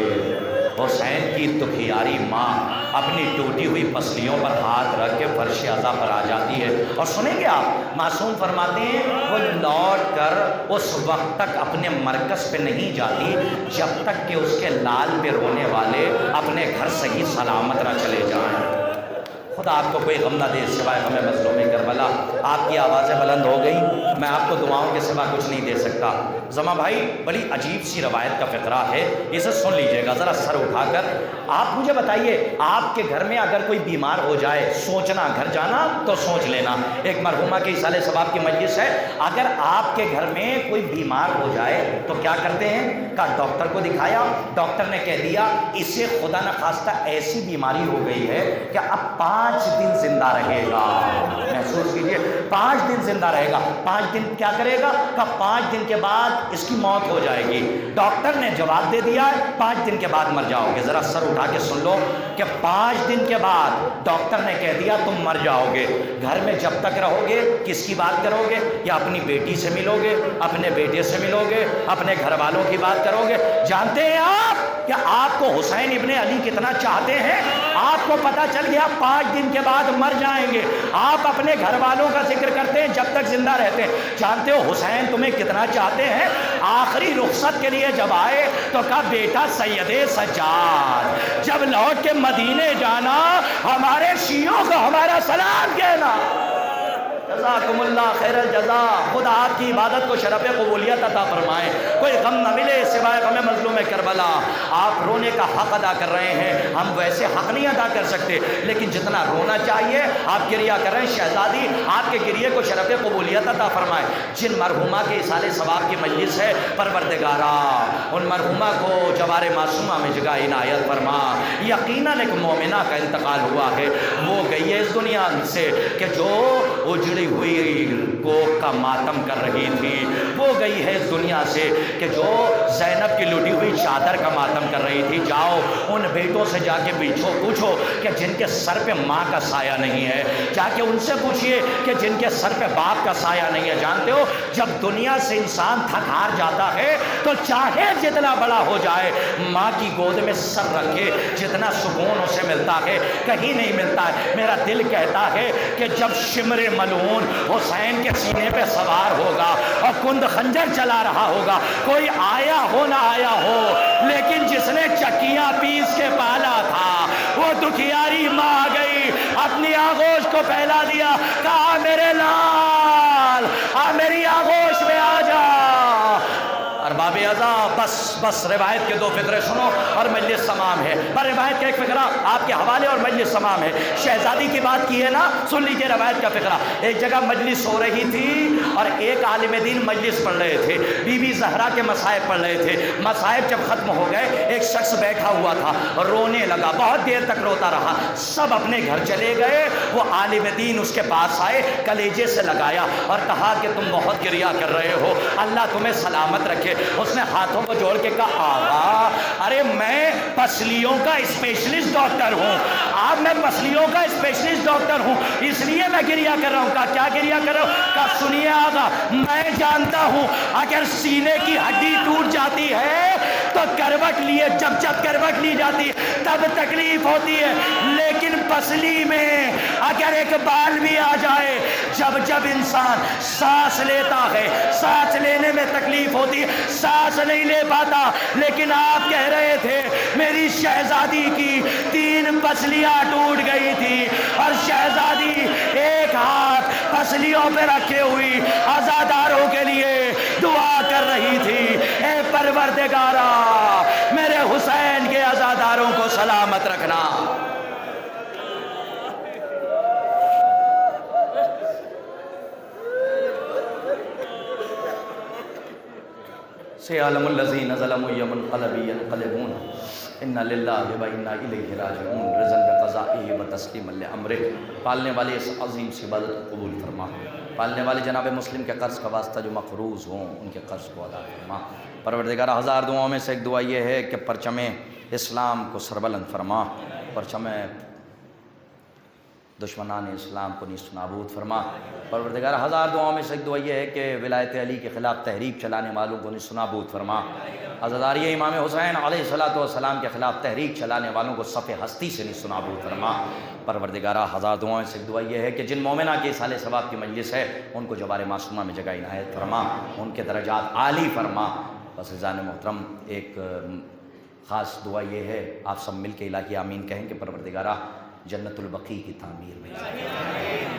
حسین کی دکھیاری ماں اپنی ٹوٹی ہوئی پسلیوں پر ہاتھ رکھ کے فرش عذاب پر آ جاتی ہے. اور سنیں گے آپ، معصوم فرماتے ہیں وہ لوٹ کر اس وقت تک اپنے مرکز پہ نہیں جاتی جب تک کہ اس کے لال پہ رونے والے اپنے گھر صحیح سلامت نہ چلے جائیں. خدا آپ کو کوئی غم نہ دے سوائے ہمیں مظلوم کربلا. آپ کی آوازیں بلند ہو گئی، میں آپ کو دعاؤں کے سوا کچھ نہیں دے سکتا. زما بھائی بڑی عجیب سی روایت کا فقرہ ہے، اسے سن لیجئے گا ذرا سر اٹھا کر. آپ مجھے بتائیے، آپ کے گھر میں اگر کوئی بیمار ہو جائے، سوچنا گھر جانا تو سوچ لینا، ایک مرحومہ کے اصالہ ثواب کی مجلس ہے. اگر آپ کے گھر میں کوئی بیمار ہو جائے تو کیا کرتے ہیں؟ کہا ڈاکٹر کو دکھایا، ڈاکٹر نے کہہ دیا اسے خدا نخواستہ ایسی بیماری ہو گئی ہے کہ اب 5 دن زندہ رہے گا. محسوس کیجئے، 5 دن زندہ رہے گا. 5 دن کیا کرے گا؟ کہ 5 دن کے بعد اس کی موت ہو جائے گی. ڈاکٹر نے جواب دے دیا ہے 5 دن کے بعد مر جاؤ گے. ذرا سر اٹھا کے سن لو کہ 5 دن کے بعد ڈاکٹر نے کہہ دیا تم مر جاؤ گے. گھر میں جب تک رہو گے کس کی بات کرو گے؟ یا اپنی بیٹی سے ملو گے، اپنے بیٹے سے ملو گے، اپنے گھر والوں کی بات کرو گے؟ جانتے ہیں آپ کہ کہ آپ کو حسین ابن علی کتنا چاہتے ہیں؟ آپ کو پتہ چل گیا 5 دن کے بعد مر جائیں گے، آپ اپنے گھر والوں کا ذکر کرتے ہیں جب تک زندہ رہتے ہیں، جانتے ہو حسین تمہیں کتنا چاہتے ہیں؟ آخری رخصت کے لیے جب آئے تو کہا بیٹا سید سجاد جب لوٹ کے مدینے جانا ہمارے شیعوں کو ہمارا سلام کہنا۔ جزاکم اللہ خیر الجزا، خدا آپ کی عبادت کو شرف قبولیت عطا فرمائے، کوئی غم نہ ملے سوائے غم مظلوم کربلا۔ آپ رونے کا حق ادا کر رہے ہیں، ہم ویسے حق نہیں ادا کر سکتے، لیکن جتنا رونا چاہیے آپ گریہ کر رہے ہیں۔ شہزادی آپ کے گریے کو شرف قبولیت عطا فرمائے۔ جن مرحومہ کے اصال ثواب کی مجلس ہے پروردگارا ان مرحومہ کو جوار معصومہ میں جگہ عنایت فرما۔ یقیناً ایک مومنہ کا انتقال ہوا ہے، وہ گئی ہے اس دنیا سے کہ جو اجڑی ہوئی کوکھ کا ماتم کر رہی تھی، وہ گئی ہے اس دنیا سے کہ جو زینب کی لٹی ہوئی چادر کا ماتم کر رہی تھی۔ جاؤ ان بیٹوں سے جا کے پوچھو کہ جن کے سر پہ ماں کا سایہ نہیں ہے، جا کے ان سے پوچھئے کہ جن کے سر پہ باپ کا سایہ نہیں ہے۔ جانتے ہو جب دنیا سے انسان تھک ہار جاتا ہے تو چاہے جتنا بڑا ہو جائے ماں کی گود میں سر رکھے، جتنا سکون اسے ملتا ہے کہیں نہیں ملتا ہے۔ میرا دل کہتا ہے کہ جب شمر ملعون حسین کے سینے پہ سوار ہوگا اور کند خنجر چلا رہا ہوگا، کوئی آیا ہو نہ آیا ہو، لیکن جس نے چکیاں پیس کے پالا تھا وہ دکھیاری ماں آ گئی، اپنی آغوش کو پھیلا دیا، کہا میرے لال آ میری آغوش میں آ جا۔ ارباب عذاب بس روایت کے 2 فقرے سنو اور مجلس تمام ہے۔ پر روایت کا ایک فقرہ آپ کے حوالے اور مجلس تمام ہے۔ شہزادی کی بات کی ہے نا، سن لیجئے روایت کا فقرہ۔ ایک جگہ مجلس ہو رہی تھی اور ایک عالم دین مجلس پڑھ رہے تھے، بی بی زہرا کے مصائب پڑھ رہے تھے۔ مصائب جب ختم ہو گئے ایک شخص بیٹھا ہوا تھا، رونے لگا، بہت دیر تک روتا رہا، سب اپنے گھر چلے گئے۔ وہ عالم دین اس کے پاس آئے، کلیجے سے لگایا اور کہا کہ تم بہت گریہ کر رہے ہو، اللہ تمہیں سلامت رکھے۔ اس نے ہاتھوں کو جوڑ کے کہا آغا ارے میں پسلیوں کا اسپیشلسٹ ڈاکٹر ہوں، اب میں پسلیوں کا اسپیشلسٹ ڈاکٹر ہوں اس لیے میں گریہ کر رہا ہوں۔ کہا کیا گریہ کر رہا ہوں؟ کہا سنیے آغا میں جانتا ہوں اگر سینے کی ہڈی ٹوٹ جاتی ہے تو کروٹ لیے جب کروٹ لی جاتی ہے تب تکلیف ہوتی ہے، لیکن پسلی میں اگر ایک بال بھی آ جائے جب انسان سانس لیتا ہے سانس لینے میں تکلیف ہوتی ہے، سانس نہیں لے پاتا۔ لیکن آپ کہہ رہے تھے میری شہزادی کی 3 پسلیاں ٹوٹ گئی تھی اور شہزادی ایک ہاتھ پسلیوں پہ رکھے ہوئی عزاداروں کے لیے دعا کر رہی تھی، اے پروردگارا میرے حسین کے عزاداروں کو سلامت رکھنا۔ سيعلم الذين ظلموا يوم القلب ينقلبون ان للہ و انا الیہ راجعون رضا بقضائہ و تسلیما لامرہ۔ پالنے والے اس عظیم سی عبادت کو قبول فرما، پالنے والے جناب مسلم کے قرض کا واسطہ جو مقروض ہوں ان کے قرض کو ادا فرما۔ پروردگار 1000 دعاؤں میں سے ایک دعا یہ ہے کہ پرچم اسلام کو سربلند فرما، پرچم دشمنان اسلام کو نیست نابود فرما۔ پروردگار 1000 دعاؤں میں سے ایک دعا یہ ہے کہ ولایت علی کے خلاف تحریک چلانے والوں کو نیست نابود فرما۔ عزاداری امام حسین علیہ السلام کے خلاف تحریک چلانے والوں کو صف ہستی سے نیست نابود فرما۔ پروردگارہ 1000 دعاؤں سے ایک دعا یہ ہے کہ جن مومنہ کے اصال ثواب کی مجلس ہے ان کو جوار معصومہ میں جگہ عنایت فرما، ان کے درجات عالی فرما۔ بس عزیزان محترم ایک خاص دعا یہ ہے، آپ سب مل کے الہی آمین کہیں کہ پروردگارہ جنت البقیع کی تعمیر میں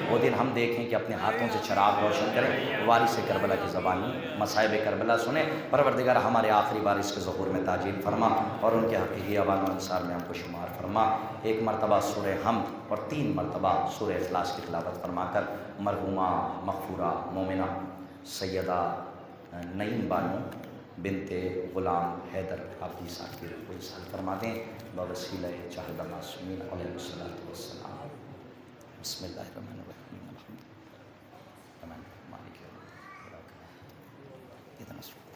وہ دن ہم دیکھیں کہ اپنے ہاتھوں سے چراغ روشن کریں، وارث کربلا کی زبانی مصائب کربلا سنیں۔ پروردگار ہمارے آخری وارث کے ظہور میں تعجیل فرما اور ان کے حقیقی عوام و انصار میں ہم کو شمار فرما۔ ایک مرتبہ سورہ حمد اور 3 مرتبہ سورہ اخلاص کی تلاوت فرما کر مرحومہ مغفورہ مومنہ سیدہ نعیم بانو بنت غلام حیدر عابدی صاحب کی روح کو ایصال فرما دیں بوسیلہ چہد معصومین علیہ الصلوۃ والسلام۔ بسم اللہ الرحمن الرحیم الحمد للہ مالک یوم الدین۔